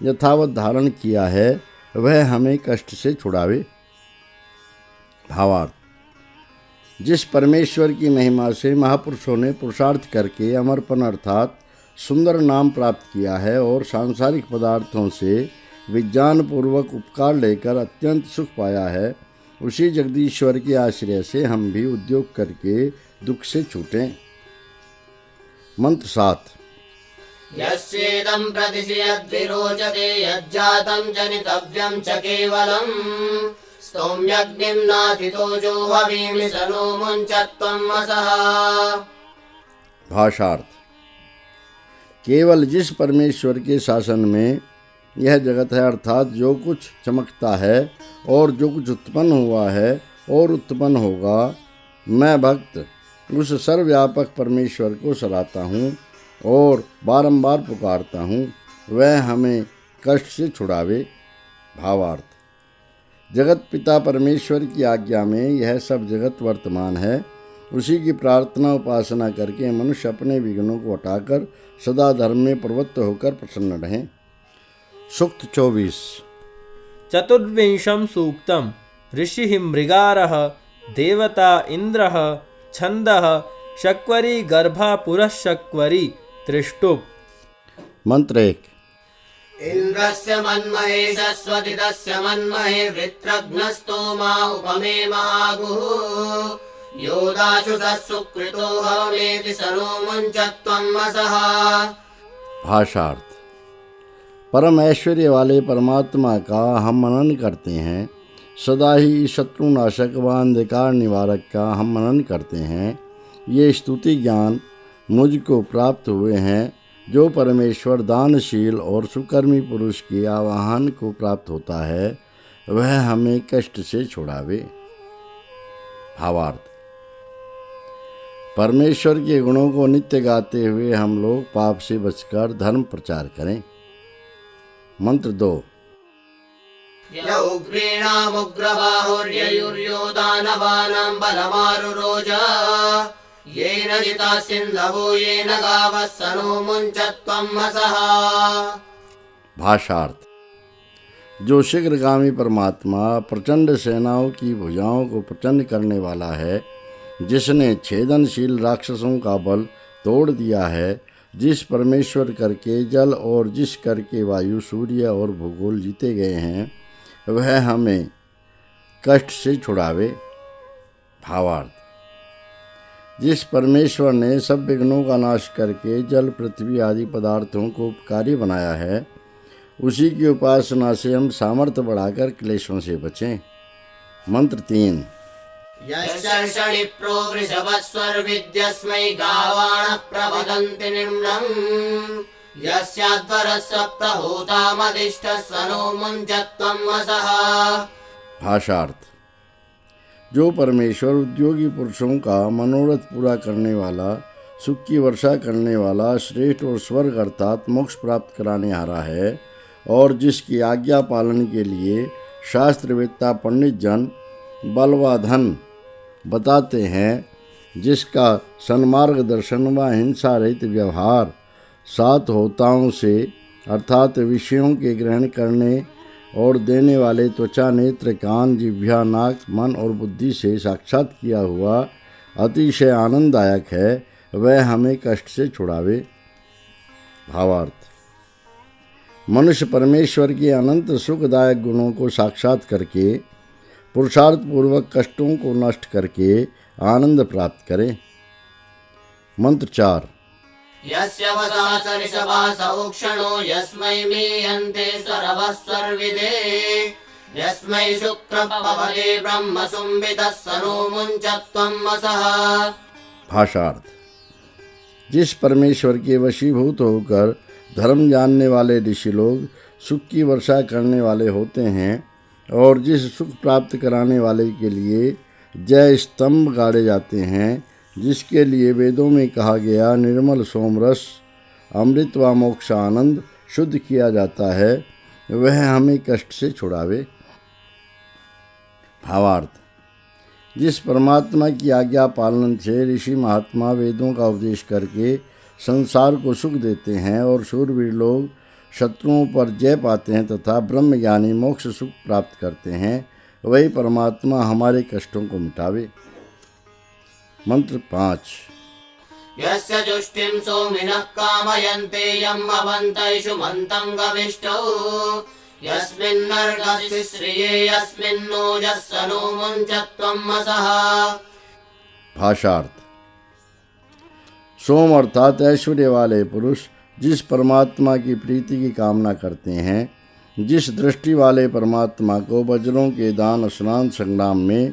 S1: यथावत धारण किया है, वह हमें कष्ट से छुड़ावे। भावार्थ: जिस परमेश्वर की महिमा से महापुरुषों ने पुरुषार्थ करके अमरपन अर्थात सुंदर नाम प्राप्त किया है और सांसारिक पदार्थों से विज्ञान पूर्वक उपकार लेकर अत्यंत सुख पाया है, उसी जगदीश्वर के आश्रय से हम भी उद्योग करके दुख से छूटें। मंत्र 7।
S2: यस्येदं प्रदिशि यद्विरोचते यज्जातं जनितव्यं च केवलम् स्तोम्यग्निं नाथितोजो हवीमि सनो मुञ्चत्वं वसः।
S1: भाषार्थ: केवल जिस परमेश्वर के शासन में यह जगत है अर्थात जो कुछ चमकता है और जो कुछ उत्पन्न हुआ है और उत्पन्न होगा, मैं भक्त उस सर्वव्यापक परमेश्वर को सराहता हूँ और बारंबार पुकारता हूँ, वह हमें कष्ट से छुड़ावे। भावार्थ: जगत पिता परमेश्वर की आज्ञा में यह सब जगत वर्तमान है, उसी की प्रार्थना उपासना करके मनुष्य अपने विघ्नों को हटाकर सदा धर्म में प्रवृत्त होकर प्रसन्न रहें। सूक्त 24।
S3: चतुर्विंशं सूक्तम् ऋषिः मृगारः देवता इन्द्रः छन्दः शक्वरी गर्भा पुरःशक्वरी त्रिष्टुप्।
S1: मंत्र 1।
S2: इन्द्रस्य मन्महे शश्वतितस्य मन्महे वृत्रघ्नस्तोमा उपमे महागुः योदाशुषः सुकृतो हवमेति सनो मुञ्चत्वं वसः।
S1: भाषार्थ: परम ऐश्वर्य वाले परमात्मा का हम मनन करते हैं, सदा ही शत्रुनाशक व अंधकार निवारक का हम मनन करते हैं। ये स्तुति ज्ञान मुझको प्राप्त हुए हैं, जो परमेश्वर दानशील और सुकर्मी पुरुष के आवाहन को प्राप्त होता है, वह हमें कष्ट से छुड़ावे। भावार्थ: परमेश्वर के गुणों को नित्य गाते हुए हम लोग पाप से बचकर धर्म प्रचार करें। मंत्र 2।
S2: य उग्रीणामुग्रबाहुर्ययुर्यो दानवानां बलमारुरोज येन जिता सिन्धवो येन गावः स नो मुञ्चत्वं हसः।
S1: भाषार्थ। जो शीघ्रगामी परमात्मा प्रचंड सेनाओं की भुजाओं को प्रचंड करने वाला है, जिसने छेदनशील राक्षसों का बल तोड़ दिया है, जिस परमेश्वर करके जल और जिस करके वायु सूर्य और भूगोल जीते गए हैं, वह हमें कष्ट से छुड़ावे। भावार्थ। जिस परमेश्वर ने सब विघ्नों का नाश करके जल पृथ्वी आदि पदार्थों को उपकारी बनाया है, उसी की उपासना से हम सामर्थ्य बढ़ाकर क्लेशों से बचें। मंत्र 3।
S2: यश्चर्षणिप्रो वृषभस्वर्विद्यस्मै गावाणः प्रवदन्ति निम्नम् यस्याध्वरः सप्तहोतामधिष्ठः स नो मुञ्चत्वं हसः।
S1: भाषार्थ। जो परमेश्वर उद्योगी पुरुषों का मनोरथ पूरा करने वाला, सुख की वर्षा करने वाला, श्रेष्ठ और स्वर्ग अर्थात मोक्ष प्राप्त कराने हारा है, और जिसकी आज्ञा पालन के लिए शास्त्रवेत्ता पंडित जन बल व धन बताते हैं, जिसका सन्मार्ग दर्शन व हिंसा रहित व्यवहार 7 होताओं से अर्थात विषयों के ग्रहण करने और देने वाले त्वचा, नेत्र, कान, जिह्वा, नाक, मन और बुद्धि से साक्षात किया हुआ अतिशय आनंददायक है, वह हमें कष्ट से छुड़ावे। भावार्थ। मनुष्य परमेश्वर के अनंत सुखदायक गुणों को साक्षात करके पुरुषार्थ पूर्वक कष्टों को नष्ट करके आनंद प्राप्त करे। मंत्र 4।
S2: यस्य वसा सरिषभा सौक्षणो यस्मै मीयन्ते सर्वः सर्विदे यस्मै शुक्रपवदे ब्रह्म संविदः स नो मुञ्चत्वं हसः।
S1: भाषार्थ। जिस परमेश्वर के वशीभूत होकर धर्म जानने वाले ऋषि लोग सुख की वर्षा करने वाले होते हैं, और जिस सुख प्राप्त कराने वाले के लिए जय स्तंभ गाड़े जाते हैं, जिसके लिए वेदों में कहा गया निर्मल सोमरस अमृत व मोक्ष आनंद शुद्ध किया जाता है, वह हमें कष्ट से छुड़ावे। भावार्थ। जिस परमात्मा की आज्ञा पालन से ऋषि महात्मा वेदों का उपदेश करके संसार को सुख देते हैं और शूरवीर लोग शत्रुओं पर जय पाते हैं तथा ब्रह्मज्ञानी मोक्ष सुख प्राप्त करते हैं, वही परमात्मा हमारे कष्टों को मिटावे। मंत्र 5।
S2: यस्य जुष्टिं सोमिनः कामयन्ते यं भवन्तैषु मन्तं गविष्टौ यस्मिन्नर्घस्य श्रिये यस्मिन्नोजः स नो मुञ्चत्वं हसः।
S1: भाषार्थ। सोम अर्थात ऐश्वर्य वाले पुरुष जिस परमात्मा की प्रीति की कामना करते हैं, जिस दृष्टि वाले परमात्मा को वज्रों के दान स्नान संग्राम में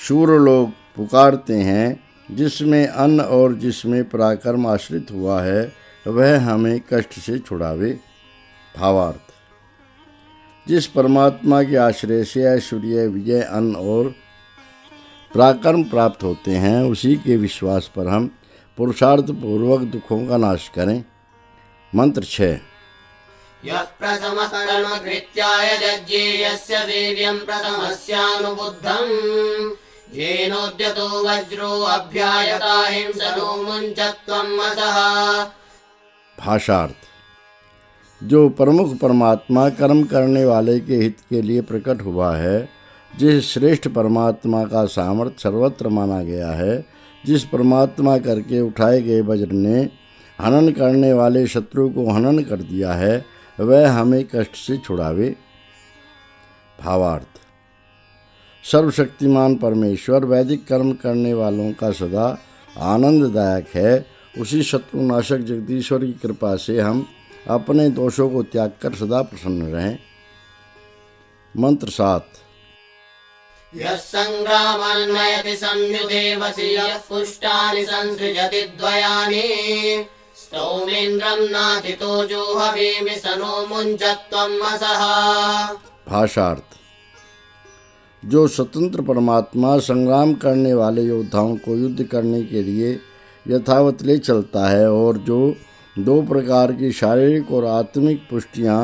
S1: शूर लोग पुकारते हैं, जिसमें अन्न और जिसमें पराक्रम आश्रित हुआ है, वह हमें कष्ट से छुड़ावे। भावार्थ। जिस परमात्मा के आश्रय से ऐश्वर्य, विजय, अन्न और पराक्रम प्राप्त होते हैं, उसी के विश्वास पर हम पुरुषार्थ पूर्वक दुखों का नाश करें। मंत्र 6।
S2: यः प्रथमः कर्म कृत्याय यज्ञे यस्य वीर्यं प्रथमस्यानुबुद्धं येनोद्यतो वज्रो अभ्यायता हिंस नो मुञ्चत्वं हसः।
S1: भाषार्थ। जो प्रमुख परमात्मा कर्म करने वाले के हित के लिए प्रकट हुआ है, जिस श्रेष्ठ परमात्मा का सामर्थ्य सर्वत्र माना गया है, जिस परमात्मा करके उठाए गए वज्र ने हनन करने वाले शत्रु को हनन कर दिया है, वह हमें कष्ट से छुड़ावे। भावार्थ। सर्वशक्तिमान परमेश्वर वैदिक कर्म करने वालों का सदा आनंददायक है। उसी शत्रुनाशक जगदीश्वर की कृपा से हम अपने दोषों को त्याग कर सदा प्रसन्न रहें। मंत्र 7।
S2: यः सङ्ग्रामन्नयति संयुधे वसि यः पुष्टानि संसृजति द्वयानि स्तौमेन्द्रं नाथितो जोहवीमि स नो मुञ्चत्वं हसः।
S1: भाषार्थ। जो स्वतंत्र परमात्मा संग्राम करने वाले योद्धाओं को युद्ध करने के लिए यथावत ले चलता है और जो 2 प्रकार की शारीरिक और आत्मिक पुष्टियाँ